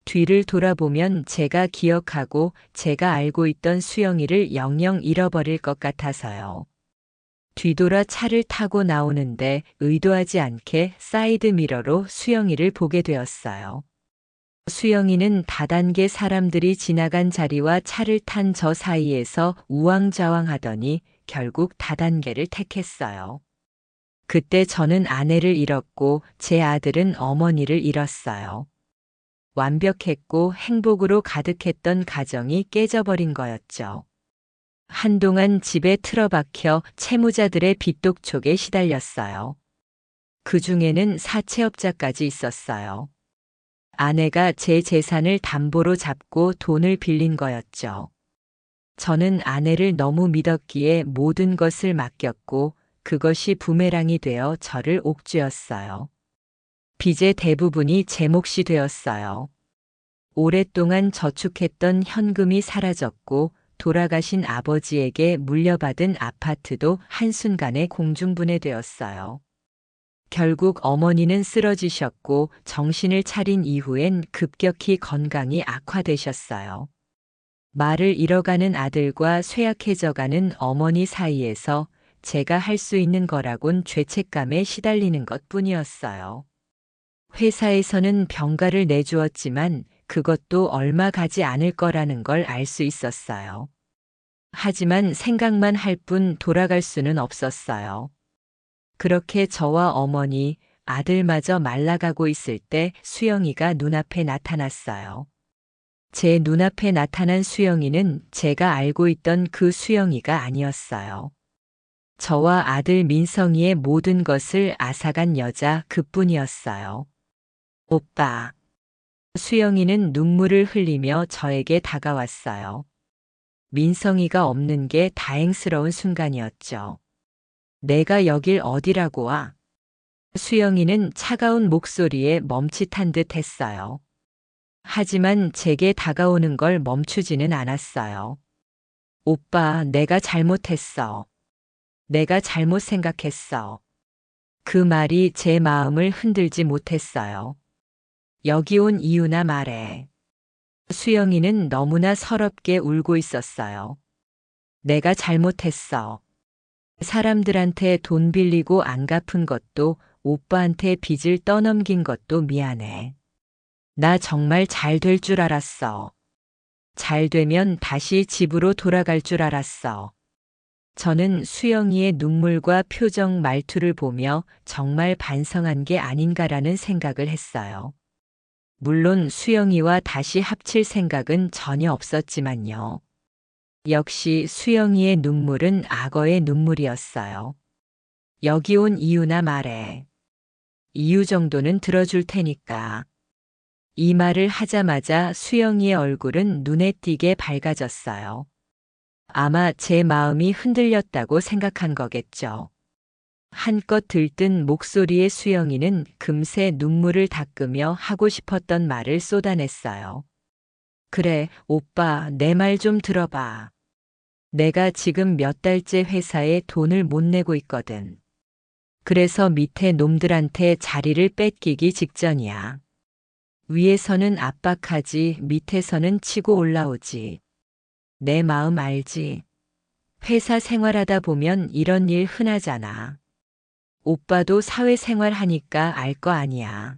뒤를 돌아보면 제가 기억하고 제가 알고 있던 수영이를 영영 잃어버릴 것 같아서요. 뒤돌아 차를 타고 나오는데 의도하지 않게 사이드 미러로 수영이를 보게 되었어요. 수영이는 다단계 사람들이 지나간 자리와 차를 탄 저 사이에서 우왕좌왕하더니 결국 다단계를 택했어요. 그때 저는 아내를 잃었고 제 아들은 어머니를 잃었어요. 완벽했고 행복으로 가득했던 가정이 깨져버린 거였죠. 한동안 집에 틀어박혀 채무자들의 빚독촉에 시달렸어요. 그 중에는 사채업자까지 있었어요. 아내가 제 재산을 담보로 잡고 돈을 빌린 거였죠. 저는 아내를 너무 믿었기에 모든 것을 맡겼고 그것이 부메랑이 되어 저를 옥죄었어요. 빚의 대부분이 제 몫이 되었어요. 오랫동안 저축했던 현금이 사라졌고 돌아가신 아버지에게 물려받은 아파트도 한순간에 공중분해되었어요. 결국 어머니는 쓰러지셨고 정신을 차린 이후엔 급격히 건강이 악화되셨어요. 말을 잃어가는 아들과 쇠약해져가는 어머니 사이에서 제가 할 수 있는 거라곤 죄책감에 시달리는 것뿐이었어요. 회사에서는 병가를 내주었지만 그것도 얼마 가지 않을 거라는 걸 알 수 있었어요. 하지만 생각만 할 뿐 돌아갈 수는 없었어요. 그렇게 저와 어머니, 아들마저 말라가고 있을 때 수영이가 눈앞에 나타났어요. 제 눈앞에 나타난 수영이는 제가 알고 있던 그 수영이가 아니었어요. 저와 아들 민성이의 모든 것을 앗아간 여자 그뿐이었어요. 오빠. 수영이는 눈물을 흘리며 저에게 다가왔어요. 민성이가 없는 게 다행스러운 순간이었죠. 내가 여길 어디라고 와? 수영이는 차가운 목소리에 멈칫한 듯 했어요. 하지만 제게 다가오는 걸 멈추지는 않았어요. 오빠, 내가 잘못했어. 내가 잘못 생각했어. 그 말이 제 마음을 흔들지 못했어요. 여기 온 이유나 말해. 수영이는 너무나 서럽게 울고 있었어요. 내가 잘못했어. 사람들한테 돈 빌리고 안 갚은 것도, 오빠한테 빚을 떠넘긴 것도 미안해. 나 정말 잘 될 줄 알았어. 잘 되면 다시 집으로 돌아갈 줄 알았어. 저는 수영이의 눈물과 표정 말투를 보며 정말 반성한 게 아닌가라는 생각을 했어요. 물론 수영이와 다시 합칠 생각은 전혀 없었지만요. 역시 수영이의 눈물은 악어의 눈물이었어요. 여기 온 이유나 말해. 이유 정도는 들어줄 테니까. 이 말을 하자마자 수영이의 얼굴은 눈에 띄게 밝아졌어요. 아마 제 마음이 흔들렸다고 생각한 거겠죠. 한껏 들뜬 목소리의 수영이는 금세 눈물을 닦으며 하고 싶었던 말을 쏟아냈어요. 그래, 오빠, 내 말 좀 들어봐. 내가 지금 몇 달째 회사에 돈을 못 내고 있거든. 그래서 밑에 놈들한테 자리를 뺏기기 직전이야. 위에서는 압박하지, 밑에서는 치고 올라오지. 내 마음 알지? 회사 생활하다 보면 이런 일 흔하잖아. 오빠도 사회생활 하니까 알 거 아니야.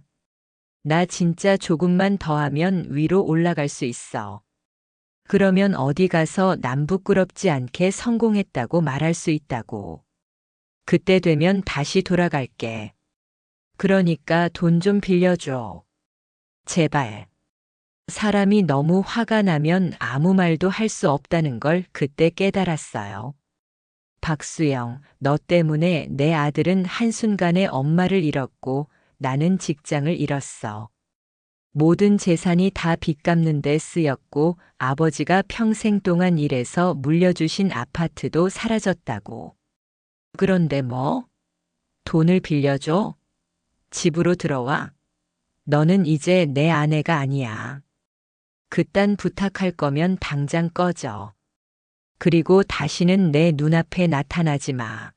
나 진짜 조금만 더 하면 위로 올라갈 수 있어. 그러면 어디 가서 남 부끄럽지 않게 성공했다고 말할 수 있다고. 그때 되면 다시 돌아갈게. 그러니까 돈 좀 빌려줘. 제발. 사람이 너무 화가 나면 아무 말도 할 수 없다는 걸 그때 깨달았어요. 박수영, 너 때문에 내 아들은 한순간에 엄마를 잃었고 나는 직장을 잃었어. 모든 재산이 다 빚 갚는 데 쓰였고 아버지가 평생 동안 일해서 물려주신 아파트도 사라졌다고. 그런데 뭐? 돈을 빌려줘? 집으로 들어와. 너는 이제 내 아내가 아니야. 그딴 부탁할 거면 당장 꺼져. 그리고 다시는 내 눈앞에 나타나지 마.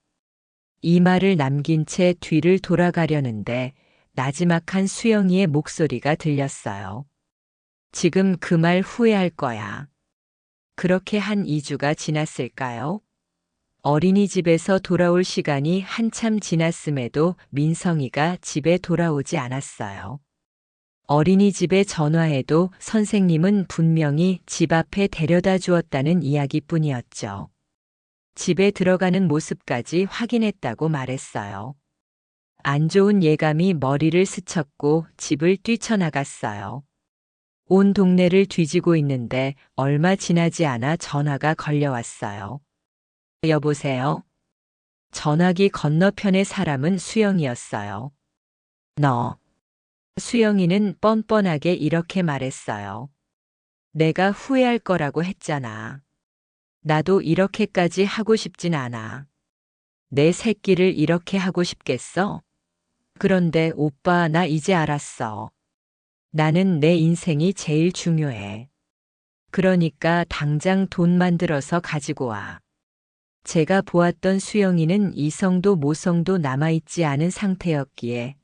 이 말을 남긴 채 뒤를 돌아가려는데 나지막한 수영이의 목소리가 들렸어요. 지금 그 말 후회할 거야. 그렇게 한 2주가 지났을까요? 어린이집에서 돌아올 시간이 한참 지났음에도 민성이가 집에 돌아오지 않았어요. 어린이집에 전화해도 선생님은 분명히 집 앞에 데려다 주었다는 이야기뿐이었죠. 집에 들어가는 모습까지 확인했다고 말했어요. 안 좋은 예감이 머리를 스쳤고 집을 뛰쳐나갔어요. 온 동네를 뒤지고 있는데 얼마 지나지 않아 전화가 걸려왔어요. 여보세요? 전화기 건너편의 사람은 수영이었어요. 너. 수영이는 뻔뻔하게 이렇게 말했어요. 내가 후회할 거라고 했잖아. 나도 이렇게까지 하고 싶진 않아. 내 새끼를 이렇게 하고 싶겠어? 그런데 오빠, 나 이제 알았어. 나는 내 인생이 제일 중요해. 그러니까 당장 돈 만들어서 가지고 와. 제가 보았던 수영이는 이성도 모성도 남아있지 않은 상태였기에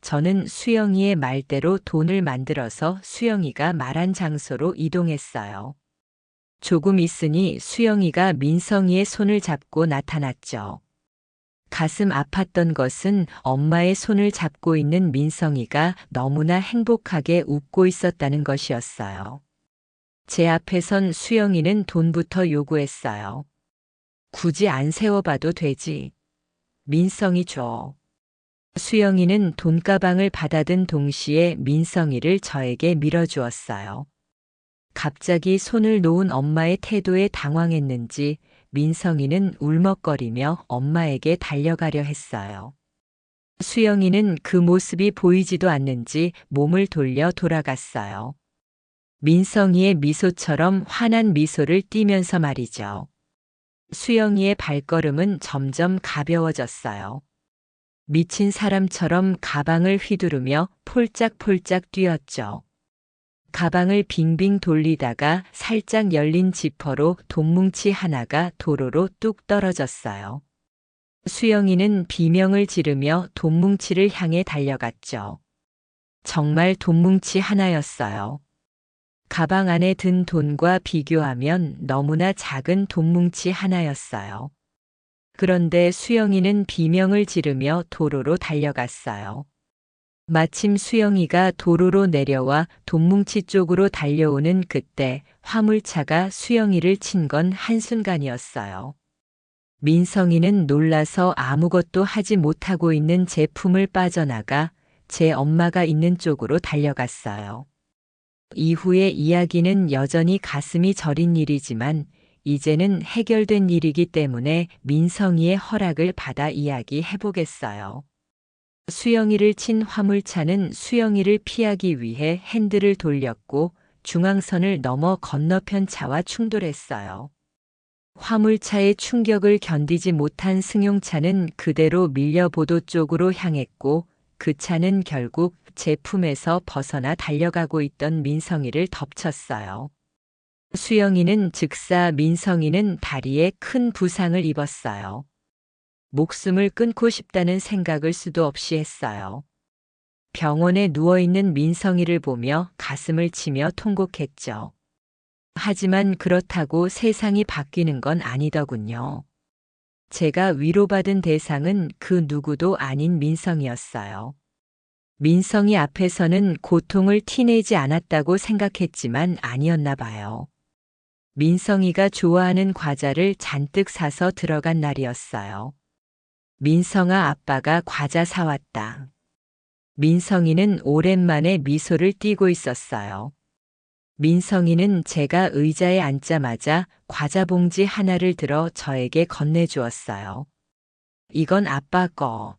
저는 수영이의 말대로 돈을 만들어서 수영이가 말한 장소로 이동했어요. 조금 있으니 수영이가 민성이의 손을 잡고 나타났죠. 가슴 아팠던 것은 엄마의 손을 잡고 있는 민성이가 너무나 행복하게 웃고 있었다는 것이었어요. 제 앞에 선 수영이는 돈부터 요구했어요. 굳이 안 세워봐도 되지. 민성이 줘. 수영이는 돈가방을 받아든 동시에 민성이를 저에게 밀어주었어요. 갑자기 손을 놓은 엄마의 태도에 당황했는지 민성이는 울먹거리며 엄마에게 달려가려 했어요. 수영이는 그 모습이 보이지도 않는지 몸을 돌려 돌아갔어요. 민성이의 미소처럼 환한 미소를 띠면서 말이죠. 수영이의 발걸음은 점점 가벼워졌어요. 미친 사람처럼 가방을 휘두르며 폴짝폴짝 뛰었죠. 가방을 빙빙 돌리다가 살짝 열린 지퍼로 돈뭉치 하나가 도로로 뚝 떨어졌어요. 수영이는 비명을 지르며 돈뭉치를 향해 달려갔죠. 정말 돈뭉치 하나였어요. 가방 안에 든 돈과 비교하면 너무나 작은 돈뭉치 하나였어요. 그런데 수영이는 비명을 지르며 도로로 달려갔어요. 마침 수영이가 도로로 내려와 돈뭉치 쪽으로 달려오는 그때 화물차가 수영이를 친 건 한순간이었어요. 민성이는 놀라서 아무것도 하지 못하고 있는 제 품을 빠져나가 제 엄마가 있는 쪽으로 달려갔어요. 이후의 이야기는 여전히 가슴이 저린 일이지만 이제는 해결된 일이기 때문에 민성이의 허락을 받아 이야기해 보겠어요. 수영이를 친 화물차는 수영이를 피하기 위해 핸들을 돌렸고 중앙선을 넘어 건너편 차와 충돌했어요. 화물차의 충격을 견디지 못한 승용차는 그대로 밀려 보도 쪽으로 향했고 그 차는 결국 제 품에서 벗어나 달려가고 있던 민성이를 덮쳤어요. 수영이는 즉사 민성이는 다리에 큰 부상을 입었어요. 목숨을 끊고 싶다는 생각을 수도 없이 했어요. 병원에 누워있는 민성이를 보며 가슴을 치며 통곡했죠. 하지만 그렇다고 세상이 바뀌는 건 아니더군요. 제가 위로받은 대상은 그 누구도 아닌 민성이었어요. 민성이 앞에서는 고통을 티내지 않았다고 생각했지만 아니었나 봐요. 민성이가 좋아하는 과자를 잔뜩 사서 들어간 날이었어요. 민성아, 아빠가 과자 사왔다. 민성이는 오랜만에 미소를 띠고 있었어요. 민성이는 제가 의자에 앉자마자 과자 봉지 하나를 들어 저에게 건네주었어요. 이건 아빠 거.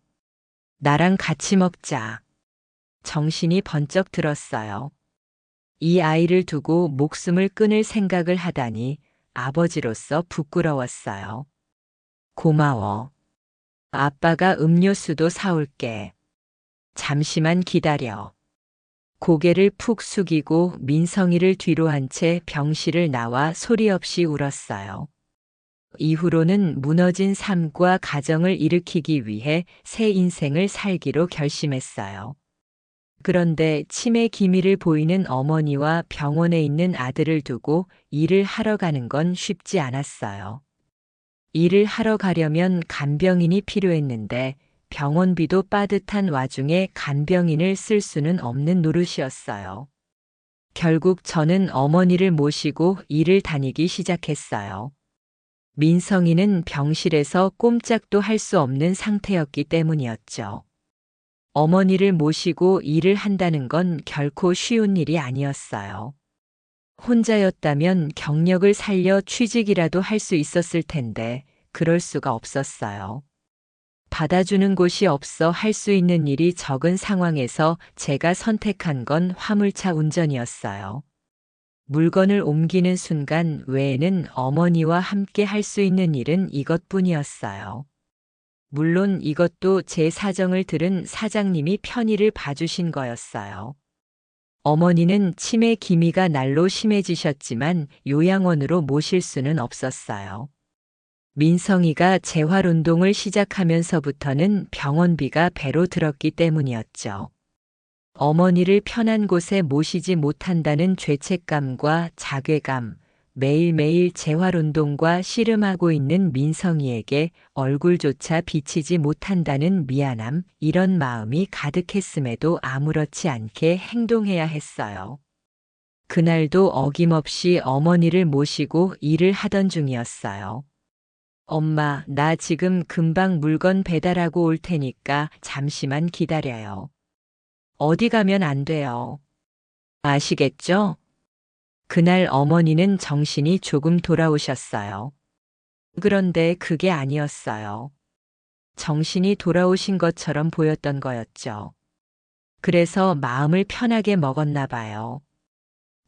나랑 같이 먹자. 정신이 번쩍 들었어요. 이 아이를 두고 목숨을 끊을 생각을 하다니 아버지로서 부끄러웠어요. 고마워. 아빠가 음료수도 사올게. 잠시만 기다려. 고개를 푹 숙이고 민성이를 뒤로 한 채 병실을 나와 소리 없이 울었어요. 이후로는 무너진 삶과 가정을 일으키기 위해 새 인생을 살기로 결심했어요. 그런데 치매 기미를 보이는 어머니와 병원에 있는 아들을 두고 일을 하러 가는 건 쉽지 않았어요. 일을 하러 가려면 간병인이 필요했는데 병원비도 빠듯한 와중에 간병인을 쓸 수는 없는 노릇이었어요. 결국 저는 어머니를 모시고 일을 다니기 시작했어요. 민성이는 병실에서 꼼짝도 할 수 없는 상태였기 때문이었죠. 어머니를 모시고 일을 한다는 건 결코 쉬운 일이 아니었어요. 혼자였다면 경력을 살려 취직이라도 할 수 있었을 텐데 그럴 수가 없었어요. 받아주는 곳이 없어 할 수 있는 일이 적은 상황에서 제가 선택한 건 화물차 운전이었어요. 물건을 옮기는 순간 외에는 어머니와 함께 할 수 있는 일은 이것뿐이었어요. 물론 이것도 제 사정을 들은 사장님이 편의를 봐주신 거였어요. 어머니는 치매 기미가 날로 심해지셨지만 요양원으로 모실 수는 없었어요. 민성이가 재활운동을 시작하면서부터는 병원비가 배로 들었기 때문이었죠. 어머니를 편한 곳에 모시지 못한다는 죄책감과 자괴감, 매일매일 재활운동과 씨름하고 있는 민성이에게 얼굴조차 비치지 못한다는 미안함, 이런 마음이 가득했음에도 아무렇지 않게 행동해야 했어요. 그날도 어김없이 어머니를 모시고 일을 하던 중이었어요. 엄마, 나 지금 금방 물건 배달하고 올 테니까 잠시만 기다려요. 어디 가면 안 돼요. 아시겠죠? 그날 어머니는 정신이 조금 돌아오셨어요. 그런데 그게 아니었어요. 정신이 돌아오신 것처럼 보였던 거였죠. 그래서 마음을 편하게 먹었나 봐요.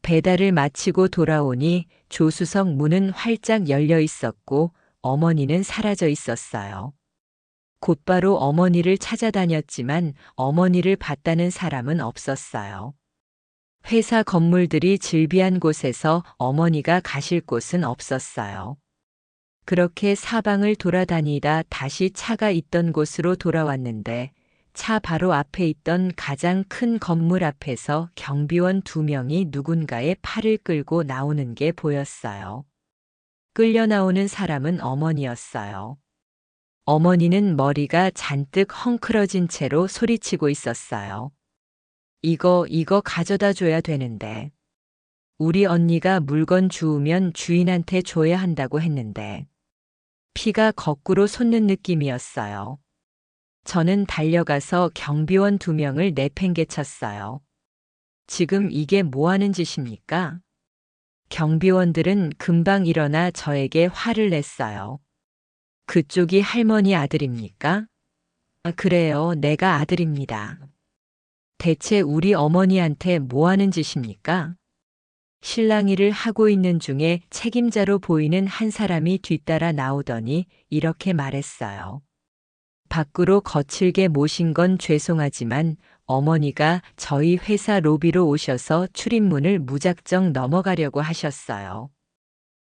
배달을 마치고 돌아오니 조수석 문은 활짝 열려 있었고 어머니는 사라져 있었어요. 곧바로 어머니를 찾아다녔지만 어머니를 봤다는 사람은 없었어요. 회사 건물들이 즐비한 곳에서 어머니가 가실 곳은 없었어요. 그렇게 사방을 돌아다니다 다시 차가 있던 곳으로 돌아왔는데 차 바로 앞에 있던 가장 큰 건물 앞에서 경비원 2명이 누군가의 팔을 끌고 나오는 게 보였어요. 끌려 나오는 사람은 어머니였어요. 어머니는 머리가 잔뜩 헝클어진 채로 소리치고 있었어요. 이거 가져다 줘야 되는데. 우리 언니가 물건 주우면 주인한테 줘야 한다고 했는데. 피가 거꾸로 솟는 느낌이었어요. 저는 달려가서 경비원 2명을 내팽개쳤어요. 지금 이게 뭐 하는 짓입니까? 경비원들은 금방 일어나 저에게 화를 냈어요. 그쪽이 할머니 아들입니까? 그래요, 내가 아들입니다. 대체 우리 어머니한테 뭐 하는 짓입니까? 실랑이를 하고 있는 중에 책임자로 보이는 한 사람이 뒤따라 나오더니 이렇게 말했어요. 밖으로 거칠게 모신 건 죄송하지만 어머니가 저희 회사 로비로 오셔서 출입문을 무작정 넘어가려고 하셨어요.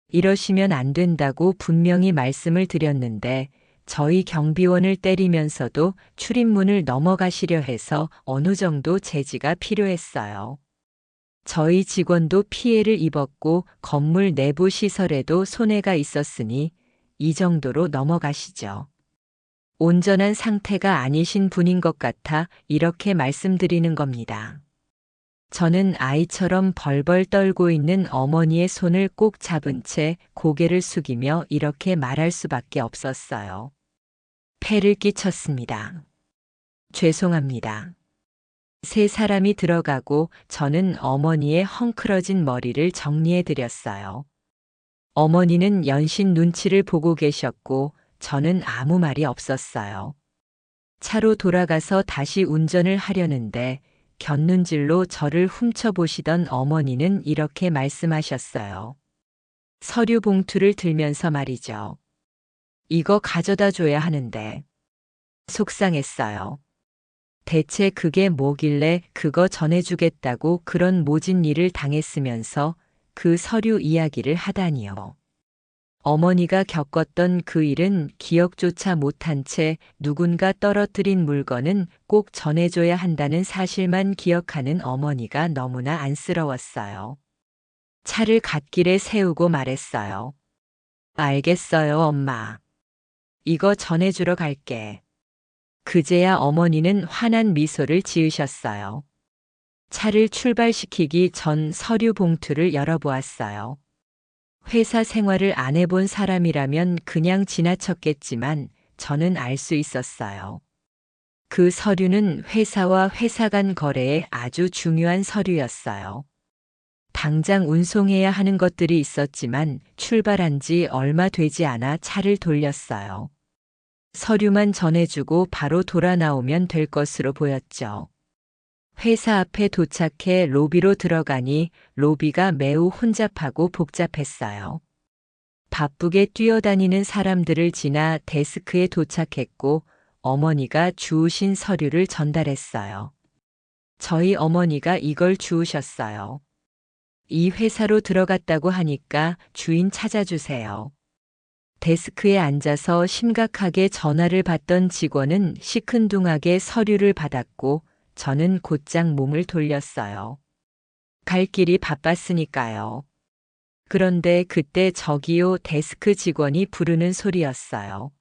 이러시면 안 된다고 분명히 말씀을 드렸는데 저희 경비원을 때리면서도 출입문을 넘어가시려 해서 어느 정도 제지가 필요했어요. 저희 직원도 피해를 입었고 건물 내부 시설에도 손해가 있었으니 이 정도로 넘어가시죠. 온전한 상태가 아니신 분인 것 같아 이렇게 말씀드리는 겁니다. 저는 아이처럼 벌벌 떨고 있는 어머니의 손을 꼭 잡은 채 고개를 숙이며 이렇게 말할 수밖에 없었어요. 폐를 끼쳤습니다. 죄송합니다. 3사람이 들어가고 저는 어머니의 헝클어진 머리를 정리해 드렸어요. 어머니는 연신 눈치를 보고 계셨고 저는 아무 말이 없었어요. 차로 돌아가서 다시 운전을 하려는데 곁눈질로 저를 훔쳐보시던 어머니는 이렇게 말씀하셨어요. 서류 봉투를 들면서 말이죠. 이거 가져다 줘야 하는데. 속상했어요. 대체 그게 뭐길래 그거 전해주겠다고 그런 모진 일을 당했으면서 그 서류 이야기를 하다니요. 어머니가 겪었던 그 일은 기억조차 못한 채 누군가 떨어뜨린 물건은 꼭 전해줘야 한다는 사실만 기억하는 어머니가 너무나 안쓰러웠어요. 차를 갓길에 세우고 말했어요. 알겠어요, 엄마. 이거 전해주러 갈게. 그제야 어머니는 환한 미소를 지으셨어요. 차를 출발시키기 전 서류 봉투를 열어보았어요. 회사 생활을 안 해본 사람이라면 그냥 지나쳤겠지만 저는 알 수 있었어요. 그 서류는 회사와 회사 간 거래에 아주 중요한 서류였어요. 당장 운송해야 하는 것들이 있었지만 출발한 지 얼마 되지 않아 차를 돌렸어요. 서류만 전해주고 바로 돌아 나오면 될 것으로 보였죠. 회사 앞에 도착해 로비로 들어가니 로비가 매우 혼잡하고 복잡했어요. 바쁘게 뛰어다니는 사람들을 지나 데스크에 도착했고 어머니가 주우신 서류를 전달했어요. 저희 어머니가 이걸 주우셨어요. 이 회사로 들어갔다고 하니까 주인 찾아주세요. 데스크에 앉아서 심각하게 전화를 받던 직원은 시큰둥하게 서류를 받았고 저는 곧장 몸을 돌렸어요. 갈 길이 바빴으니까요. 그런데 그때 저기요 데스크 직원이 부르는 소리였어요.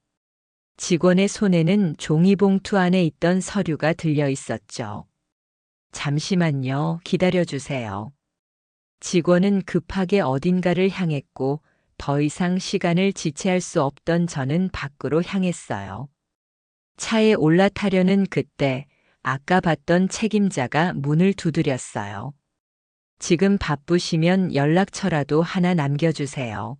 직원의 손에는 종이봉투 안에 있던 서류가 들려 있었죠. 잠시만요, 기다려주세요. 직원은 급하게 어딘가를 향했고 더 이상 시간을 지체할 수 없던 저는 밖으로 향했어요. 차에 올라타려는 그때 아까 봤던 책임자가 문을 두드렸어요. 지금 바쁘시면 연락처라도 하나 남겨주세요.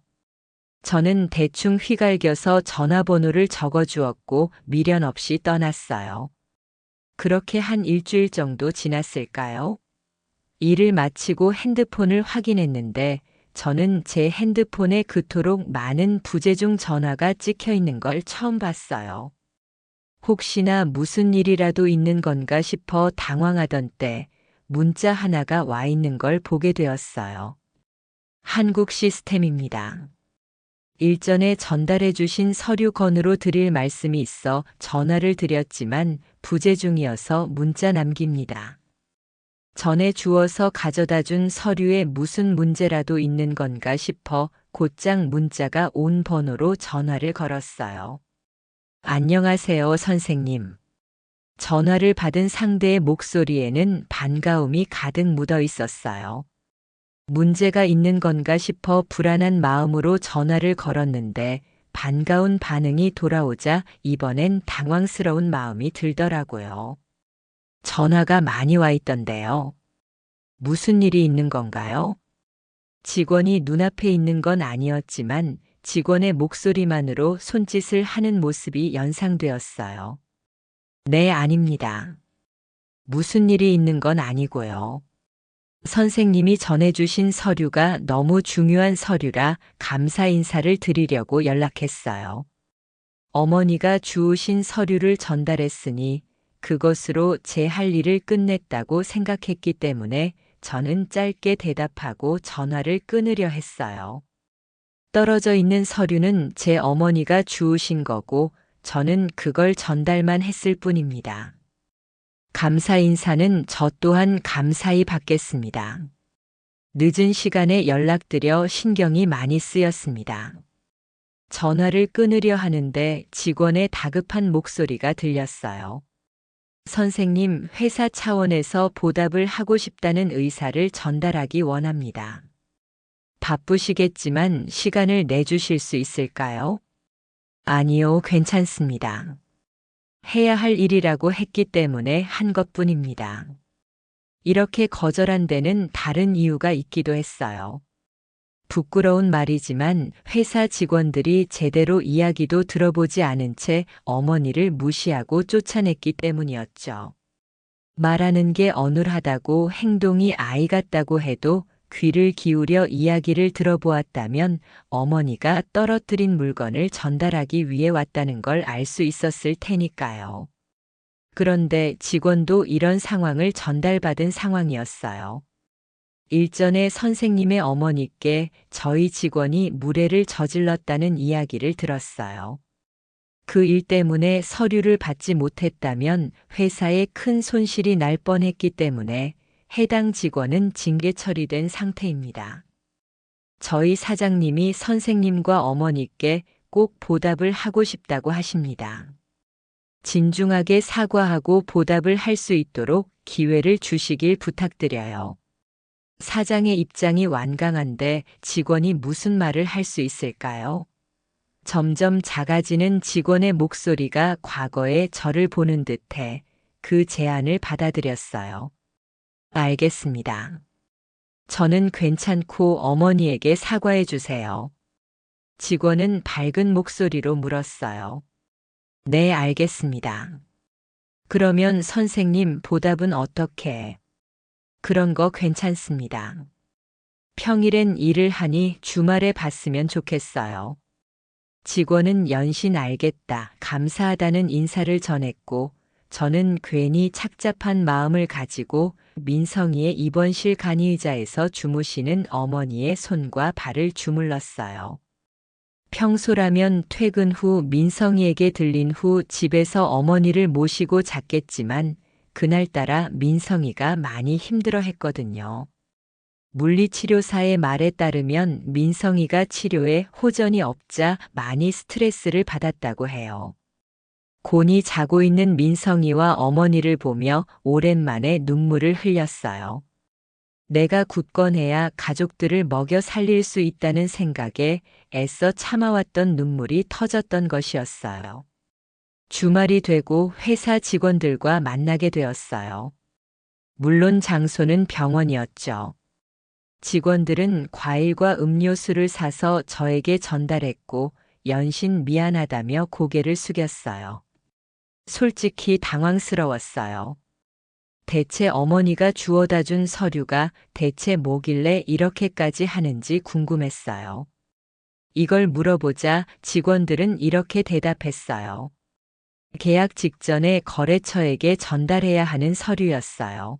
저는 대충 휘갈겨서 전화번호를 적어주었고 미련 없이 떠났어요. 그렇게 한 일주일 정도 지났을까요? 일을 마치고 핸드폰을 확인했는데 저는 제 핸드폰에 그토록 많은 부재중 전화가 찍혀 있는 걸 처음 봤어요. 혹시나 무슨 일이라도 있는 건가 싶어 당황하던 때 문자 하나가 와 있는 걸 보게 되었어요. 한국 시스템입니다. 일전에 전달해 주신 서류 건으로 드릴 말씀이 있어 전화를 드렸지만 부재 중이어서 문자 남깁니다. 전에 주어서 가져다 준 서류에 무슨 문제라도 있는 건가 싶어 곧장 문자가 온 번호로 전화를 걸었어요. 안녕하세요, 선생님. 전화를 받은 상대의 목소리에는 반가움이 가득 묻어 있었어요. 문제가 있는 건가 싶어 불안한 마음으로 전화를 걸었는데 반가운 반응이 돌아오자 이번엔 당황스러운 마음이 들더라고요. 전화가 많이 와 있던데요. 무슨 일이 있는 건가요? 직원이 눈앞에 있는 건 아니었지만 직원의 목소리만으로 손짓을 하는 모습이 연상되었어요. 네, 아닙니다. 무슨 일이 있는 건 아니고요. 선생님이 전해주신 서류가 너무 중요한 서류라 감사 인사를 드리려고 연락했어요. 어머니가 주우신 서류를 전달했으니 그것으로 제 할 일을 끝냈다고 생각했기 때문에 저는 짧게 대답하고 전화를 끊으려 했어요. 떨어져 있는 서류는 제 어머니가 주우신 거고 저는 그걸 전달만 했을 뿐입니다. 감사 인사는 저 또한 감사히 받겠습니다. 늦은 시간에 연락드려 신경이 많이 쓰였습니다. 전화를 끊으려 하는데 직원의 다급한 목소리가 들렸어요. 선생님, 회사 차원에서 보답을 하고 싶다는 의사를 전달하기 원합니다. 바쁘시겠지만 시간을 내주실 수 있을까요? 아니요, 괜찮습니다. 해야 할 일이라고 했기 때문에 한 것뿐입니다. 이렇게 거절한 데는 다른 이유가 있기도 했어요. 부끄러운 말이지만 회사 직원들이 제대로 이야기도 들어보지 않은 채 어머니를 무시하고 쫓아냈기 때문이었죠. 말하는 게 어눌하다고 행동이 아이 같다고 해도 귀를 기울여 이야기를 들어보았다면 어머니가 떨어뜨린 물건을 전달하기 위해 왔다는 걸 알 수 있었을 테니까요. 그런데 직원도 이런 상황을 전달받은 상황이었어요. 일전에 선생님의 어머니께 저희 직원이 무례를 저질렀다는 이야기를 들었어요. 그 일 때문에 서류를 받지 못했다면 회사에 큰 손실이 날 뻔했기 때문에 해당 직원은 징계 처리된 상태입니다. 저희 사장님이 선생님과 어머니께 꼭 보답을 하고 싶다고 하십니다. 진중하게 사과하고 보답을 할 수 있도록 기회를 주시길 부탁드려요. 사장의 입장이 완강한데 직원이 무슨 말을 할 수 있을까요? 점점 작아지는 직원의 목소리가 과거에 저를 보는 듯해 그 제안을 받아들였어요. 알겠습니다. 저는 괜찮고 어머니에게 사과해 주세요. 직원은 밝은 목소리로 물었어요. 네, 알겠습니다. 그러면 선생님 보답은 어떻게? 그런 거 괜찮습니다. 평일엔 일을 하니 주말에 봤으면 좋겠어요. 직원은 연신 알겠다, 감사하다는 인사를 전했고 저는 괜히 착잡한 마음을 가지고 민성이의 입원실 간이의자에서 주무시는 어머니의 손과 발을 주물렀어요. 평소라면 퇴근 후 민성이에게 들린 후 집에서 어머니를 모시고 잤겠지만 그날따라 민성이가 많이 힘들어 했거든요. 물리치료사의 말에 따르면 민성이가 치료에 호전이 없자 많이 스트레스를 받았다고 해요. 곤히 자고 있는 민성이와 어머니를 보며 오랜만에 눈물을 흘렸어요. 내가 굳건해야 가족들을 먹여 살릴 수 있다는 생각에 애써 참아왔던 눈물이 터졌던 것이었어요. 주말이 되고 회사 직원들과 만나게 되었어요. 물론 장소는 병원이었죠. 직원들은 과일과 음료수를 사서 저에게 전달했고 연신 미안하다며 고개를 숙였어요. 솔직히 당황스러웠어요. 대체 어머니가 주워다 준 서류가 대체 뭐길래 이렇게까지 하는지 궁금했어요. 이걸 물어보자 직원들은 이렇게 대답했어요. 계약 직전에 거래처에게 전달해야 하는 서류였어요.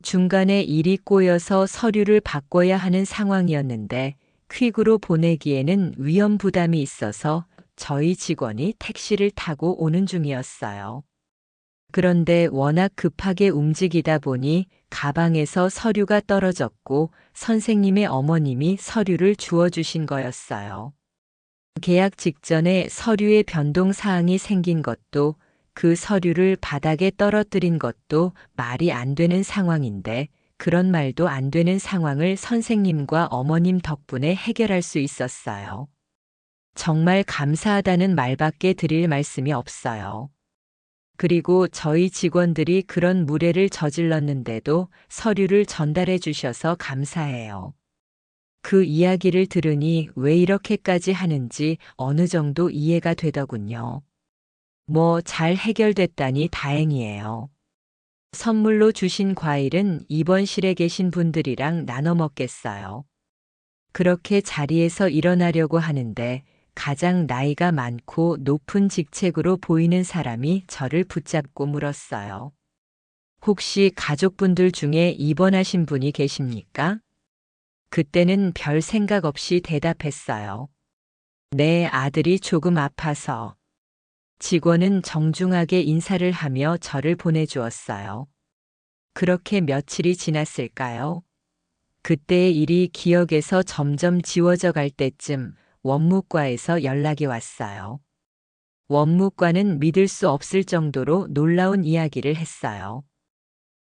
중간에 일이 꼬여서 서류를 바꿔야 하는 상황이었는데 퀵으로 보내기에는 위험 부담이 있어서 저희 직원이 택시를 타고 오는 중이었어요. 그런데 워낙 급하게 움직이다 보니 가방에서 서류가 떨어졌고 선생님의 어머님이 서류를 주워주신 거였어요. 계약 직전에 서류에 변동 사항이 생긴 것도 그 서류를 바닥에 떨어뜨린 것도 말이 안 되는 상황인데 그런 말도 안 되는 상황을 선생님과 어머님 덕분에 해결할 수 있었어요. 정말 감사하다는 말밖에 드릴 말씀이 없어요. 그리고 저희 직원들이 그런 무례를 저질렀는데도 서류를 전달해 주셔서 감사해요. 그 이야기를 들으니 왜 이렇게까지 하는지 어느 정도 이해가 되더군요. 뭐 잘 해결됐다니 다행이에요. 선물로 주신 과일은 입원실에 계신 분들이랑 나눠 먹겠어요. 그렇게 자리에서 일어나려고 하는데 가장 나이가 많고 높은 직책으로 보이는 사람이 저를 붙잡고 물었어요. 혹시 가족분들 중에 입원하신 분이 계십니까? 그때는 별 생각 없이 대답했어요. 내 아들이 조금 아파서. 직원은 정중하게 인사를 하며 저를 보내주었어요. 그렇게 며칠이 지났을까요? 그때의 일이 기억에서 점점 지워져 갈 때쯤 원무과에서 연락이 왔어요. 원무과는 믿을 수 없을 정도로 놀라운 이야기를 했어요.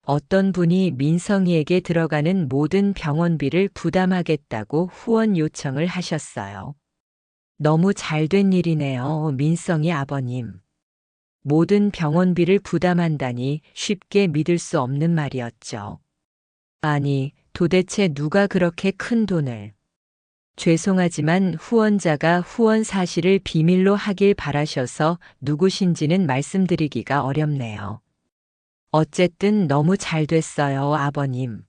어떤 분이 민성이에게 들어가는 모든 병원비를 부담하겠다고 후원 요청을 하셨어요. 너무 잘된 일이네요, 민성이 아버님. 모든 병원비를 부담한다니 쉽게 믿을 수 없는 말이었죠. 아니, 도대체 누가 그렇게 큰 돈을. 죄송하지만 후원자가 후원 사실을 비밀로 하길 바라셔서 누구신지는 말씀드리기가 어렵네요. 어쨌든 너무 잘 됐어요, 아버님.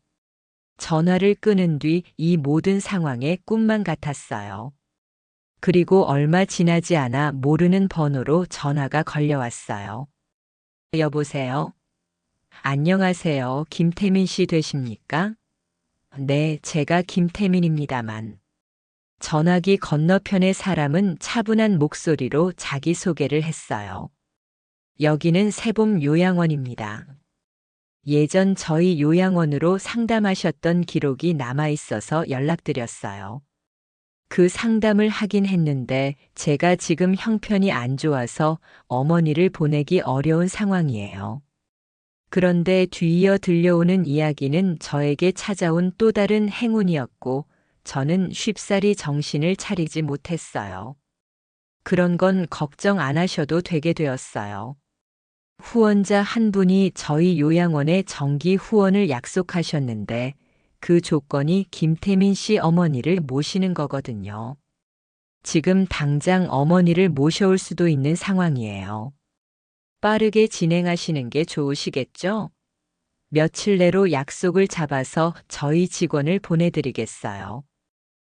전화를 끊은 뒤 이 모든 상황에 꿈만 같았어요. 그리고 얼마 지나지 않아 모르는 번호로 전화가 걸려왔어요. 여보세요? 안녕하세요. 김태민 씨 되십니까? 네, 제가 김태민입니다만. 전화기 건너편의 사람은 차분한 목소리로 자기소개를 했어요. 여기는 세봄 요양원입니다. 예전 저희 요양원으로 상담하셨던 기록이 남아있어서 연락드렸어요. 그 상담을 하긴 했는데 제가 지금 형편이 안 좋아서 어머니를 보내기 어려운 상황이에요. 그런데 뒤이어 들려오는 이야기는 저에게 찾아온 또 다른 행운이었고 저는 쉽사리 정신을 차리지 못했어요. 그런 건 걱정 안 하셔도 되게 되었어요. 후원자 한 분이 저희 요양원에 정기 후원을 약속하셨는데 그 조건이 김태민 씨 어머니를 모시는 거거든요. 지금 당장 어머니를 모셔올 수도 있는 상황이에요. 빠르게 진행하시는 게 좋으시겠죠? 며칠 내로 약속을 잡아서 저희 직원을 보내드리겠어요.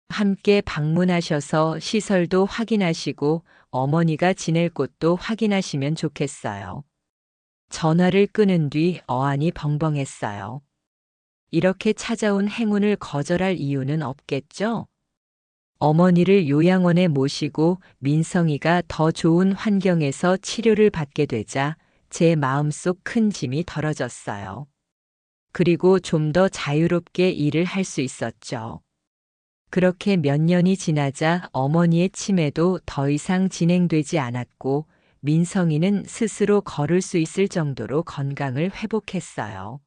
함께 방문하셔서 시설도 확인하시고 어머니가 지낼 곳도 확인하시면 좋겠어요. 전화를 끊은 뒤 어안이 벙벙했어요. 이렇게 찾아온 행운을 거절할 이유는 없겠죠? 어머니를 요양원에 모시고 민성이가 더 좋은 환경에서 치료를 받게 되자 제 마음속 큰 짐이 덜어졌어요. 그리고 좀 더 자유롭게 일을 할 수 있었죠. 그렇게 몇 년이 지나자 어머니의 치매도 더 이상 진행되지 않았고 민성이는 스스로 걸을 수 있을 정도로 건강을 회복했어요.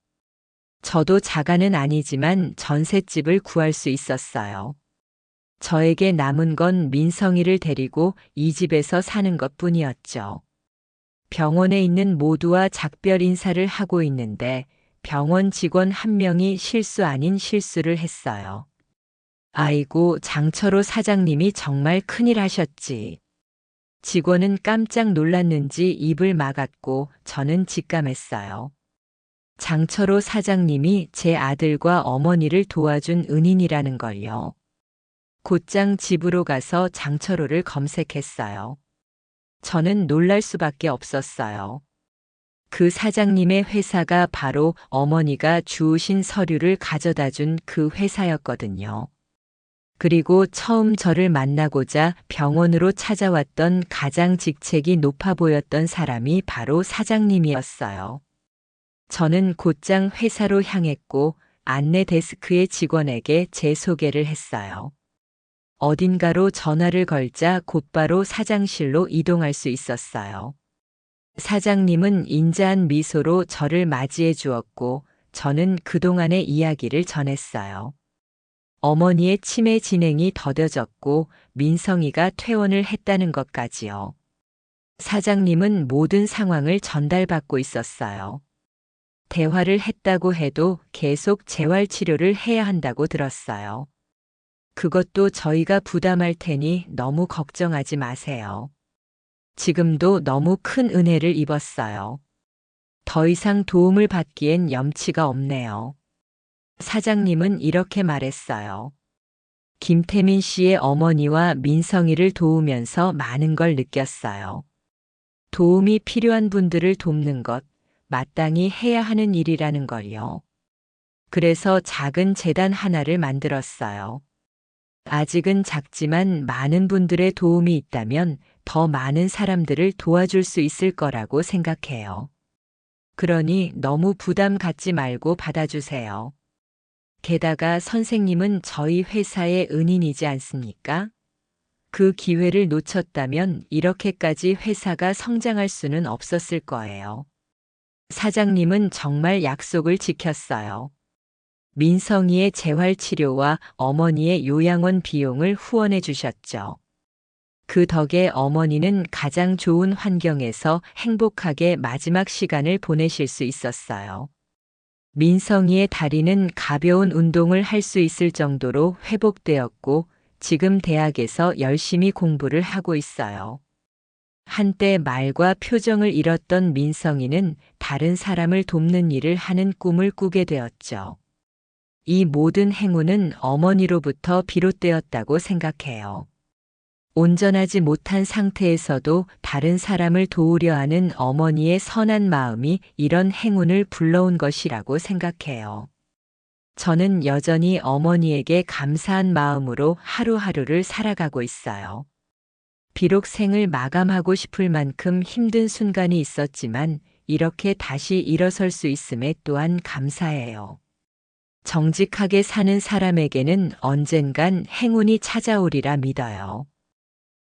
저도 자가는 아니지만 전셋집을 구할 수 있었어요. 저에게 남은 건 민성이를 데리고 이 집에서 사는 것뿐이었죠. 병원에 있는 모두와 작별 인사를 하고 있는데 병원 직원 한 명이 실수 아닌 실수를 했어요. 아이고, 장철호 사장님이 정말 큰일 하셨지. 직원은 깜짝 놀랐는지 입을 막았고 저는 직감했어요. 장철호 사장님이 제 아들과 어머니를 도와준 은인이라는 걸요. 곧장 집으로 가서 장철호를 검색했어요. 저는 놀랄 수밖에 없었어요. 그 사장님의 회사가 바로 어머니가 주우신 서류를 가져다 준 그 회사였거든요. 그리고 처음 저를 만나고자 병원으로 찾아왔던 가장 직책이 높아 보였던 사람이 바로 사장님이었어요. 저는 곧장 회사로 향했고 안내 데스크의 직원에게 제 소개를 했어요. 어딘가로 전화를 걸자 곧바로 사장실로 이동할 수 있었어요. 사장님은 인자한 미소로 저를 맞이해 주었고 저는 그동안의 이야기를 전했어요. 어머니의 치매 진행이 더뎌졌고 민성이가 퇴원을 했다는 것까지요. 사장님은 모든 상황을 전달받고 있었어요. 대화를 했다고 해도 계속 재활치료를 해야 한다고 들었어요. 그것도 저희가 부담할 테니 너무 걱정하지 마세요. 지금도 너무 큰 은혜를 입었어요. 더 이상 도움을 받기엔 염치가 없네요. 사장님은 이렇게 말했어요. 김태민 씨의 어머니와 민성이를 도우면서 많은 걸 느꼈어요. 도움이 필요한 분들을 돕는 것, 마땅히 해야 하는 일이라는 걸요. 그래서 작은 재단 하나를 만들었어요. 아직은 작지만 많은 분들의 도움이 있다면 더 많은 사람들을 도와줄 수 있을 거라고 생각해요. 그러니 너무 부담 갖지 말고 받아주세요. 게다가 선생님은 저희 회사의 은인이지 않습니까? 그 기회를 놓쳤다면 이렇게까지 회사가 성장할 수는 없었을 거예요. 사장님은 정말 약속을 지켰어요. 민성이의 재활치료와 어머니의 요양원 비용을 후원해 주셨죠. 그 덕에 어머니는 가장 좋은 환경에서 행복하게 마지막 시간을 보내실 수 있었어요. 민성이의 다리는 가벼운 운동을 할 수 있을 정도로 회복되었고 지금 대학에서 열심히 공부를 하고 있어요. 한때 말과 표정을 잃었던 민성이는 다른 사람을 돕는 일을 하는 꿈을 꾸게 되었죠. 이 모든 행운은 어머니로부터 비롯되었다고 생각해요. 온전하지 못한 상태에서도 다른 사람을 도우려 하는 어머니의 선한 마음이 이런 행운을 불러온 것이라고 생각해요. 저는 여전히 어머니에게 감사한 마음으로 하루하루를 살아가고 있어요. 비록 생을 마감하고 싶을 만큼 힘든 순간이 있었지만 이렇게 다시 일어설 수 있음에 또한 감사해요. 정직하게 사는 사람에게는 언젠간 행운이 찾아오리라 믿어요.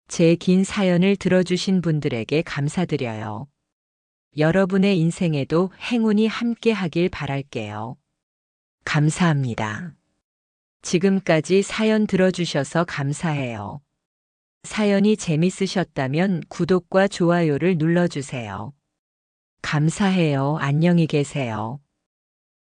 제 긴 사연을 들어주신 분들에게 감사드려요. 여러분의 인생에도 행운이 함께 하길 바랄게요. 감사합니다. 지금까지 사연 들어주셔서 감사해요. 사연이 재밌으셨다면 구독과 좋아요를 눌러주세요. 감사해요. 안녕히 계세요.